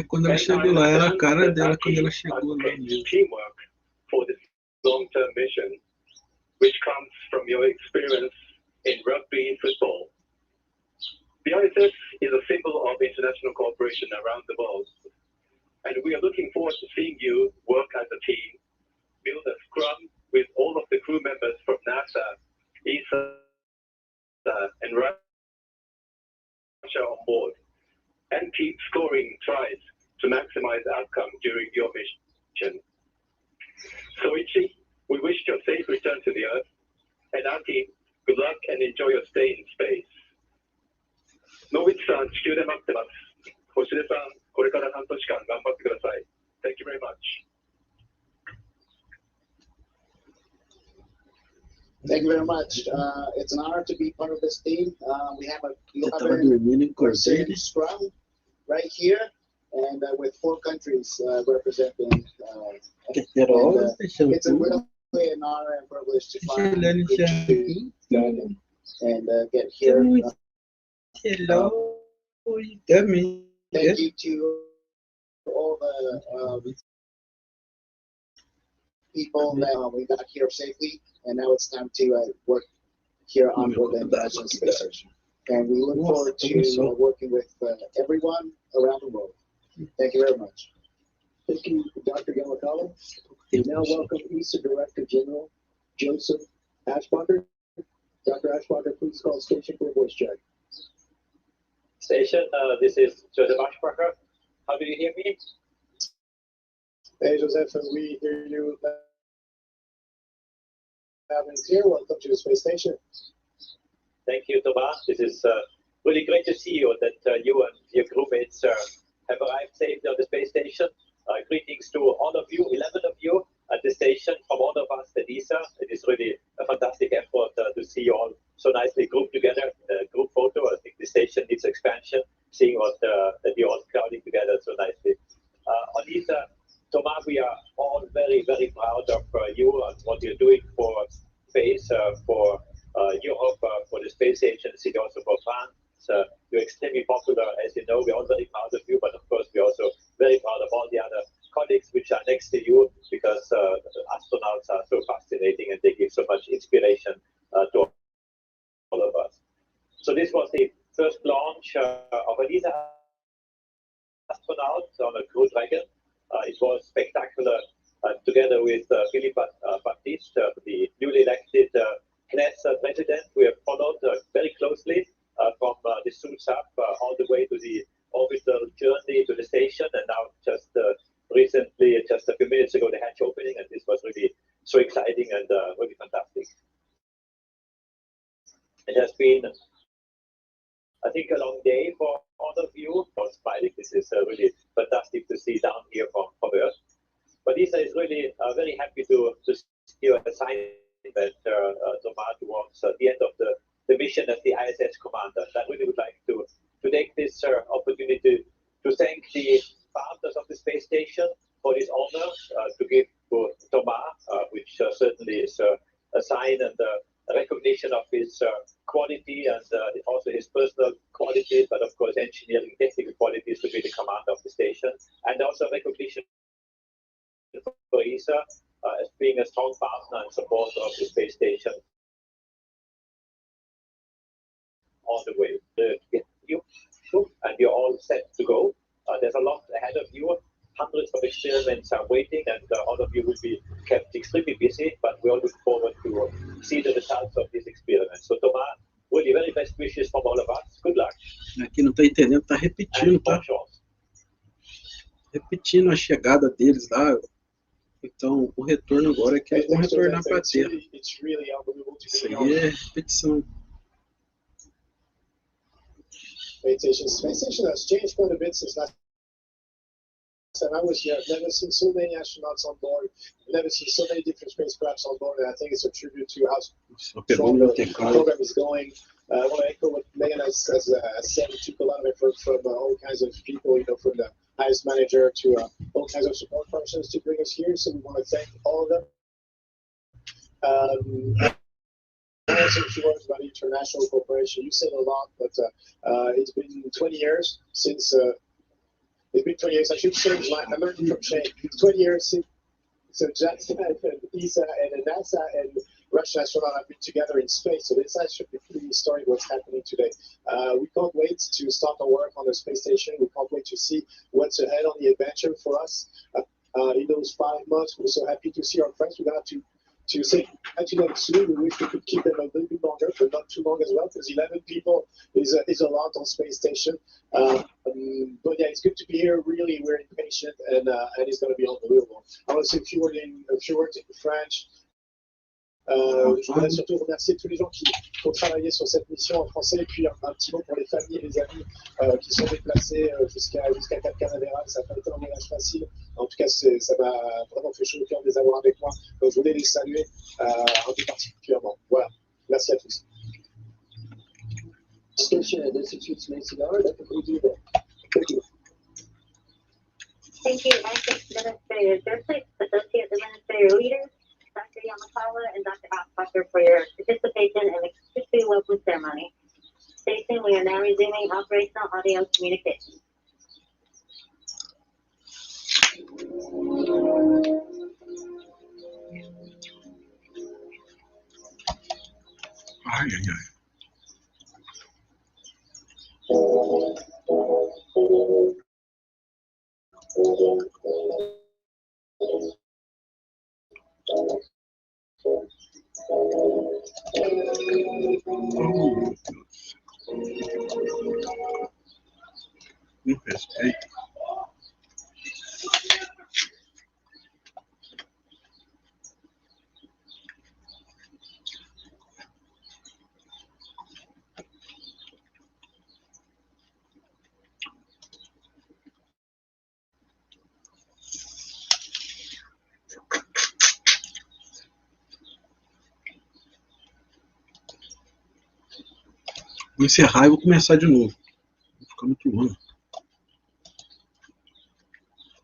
Quando ela chegou lá, era a cara dela quando ela chegou lá mesmo. Teamwork for this long-term mission, which comes from your experience in rugby football. The ISS is a symbol of international cooperation around the world, and we are looking forward to seeing you work as a team, build a scrum with all of the crew members from NASA, ESA, and Russia on board, and keep scoring tries to maximize outcome during your mission. Soichi, we wish you a safe return to the Earth, and Aki, good luck and enjoy your stay in space. 野口さん、地球で待ってます。星出さん、これから半年間頑張ってください。Thank you very much. Thank you very much. It's an honor to be part of this team. We have a Corsair scrum right here, and with 4 countries representing. It's a really an honor and privilege to fly and get here. Hello. Thank you to all the people that we got here safely, and now it's time to work here on board the International Space Station. And we look forward to working with everyone around the world. Thank you very much. Thank you, Dr. Yamakawa. We now welcome ESA Director General Joseph Ashbacher. Dr. Ashbacher, please call station for a voice check. Station, this is Joseph Ashbacher. How do you hear me? Hey, Joseph, we hear you loud and clear. Welcome to the space station. Thank you, Thomas. This is really great to see you that you and your crewmates have arrived safely on the space station. Greetings to all of you, 11 of you at the station, from all of us at ESA. It is really a fantastic effort to see you all so nicely grouped together in a station needs expansion, seeing what that you're all crowding together so nicely. On this, Thomas, we are all very, very proud of you and what you're doing for space, for Europe, for the space agency, also for France. You're extremely popular, as you know. We're all very proud of you, but of course, we're also very proud of all the other colleagues which are next to you, because astronauts are so fascinating and they give so much inspiration to all of us. So this was the first launch of an ESA astronaut on a Crew Dragon. It was spectacular. Together with Philippe Baptiste, the newly elected Knesset president, we have followed very closely from the suits up all the way to the orbital journey to the station, and now just recently, just a few minutes ago, the hatch opening, and this was really so exciting and really fantastic. It has been, I think, a long day for all of you. I was smiling. This is really fantastic to see down here from Earth. But Lisa is really very happy to see your assignment, Thomas, towards the end of the mission as the ISS commander. I really would like to take this opportunity to thank the founders of the space station for this honor to give to Thomas, which certainly is a sign and a recognition of his quality and also his personal qualities, but of course engineering technical qualities to be the commander of the station, and also recognition for ESA as being a strong partner and supporter of the space station all the way. And you're all set to go. There's a lot ahead of you. Hundreds of experiments are waiting, and all of you will be kept extremely busy, but we all look forward to see the results of these experiments. So, Thomas, really very best wishes from all of us. Good luck. Aqui não tá entendendo, tá repetindo, tá? Repetindo a chegada deles lá. Então, o retorno agora é que eles vão retornar para a Terra. Isso aí é repetição. Space station has changed quite a bit since last time I was here. I've never seen so many astronauts on board. I've never seen so many different spacecrafts on board, and I think it's a tribute to how strong the program is going. I want to echo what Megan has said. It took a lot of effort from all kinds of people, from the highest manager to all kinds of support functions to bring us here. So we want to thank all of them. Also, a few words about international cooperation. You said a lot, but it's been 20 years since. It's been 20 years. I should change my. I'm learning from Shane. 20 years since. So JAXA and ESA and NASA and Russian astronauts have been together in space. So it's actually pretty historic what's happening today. We can't wait to start our work on the space station. We can't wait to see what's ahead on the adventure for us. In those 5 months, we're so happy to see our friends. We're going to say to them soon. We wish we could keep them a little bit longer, but not too long as well, because 11 people is a lot on space station. But yeah, it's good to be here. Really, we're impatient, and it's going to be unbelievable. I want to say a few words in French. Je voudrais surtout remercier tous les gens qui ont travaillé sur cette mission en français, et puis un petit mot pour les familles et les amis qui sont déplacés jusqu'à Cap Canaveral. Ça n'a pas été un voyage facile. En tout cas, ça m'a vraiment fait chaud au cœur de les avoir avec moi. Donc, je voulais les saluer un peu particulièrement. Voilà. Merci à tous. Station at Institute Cigar, that concludes the event. Thank you. Thank you, Administrator Joseph, Associate Administrator Leaders, Dr. Yamatala, and Dr. Osbacher for your participation in the history welcome ceremony. Station, we are now resuming operational audio communication. Ai, ai, ai. Com respeito. Vou encerrar e vou começar de novo. come to 1.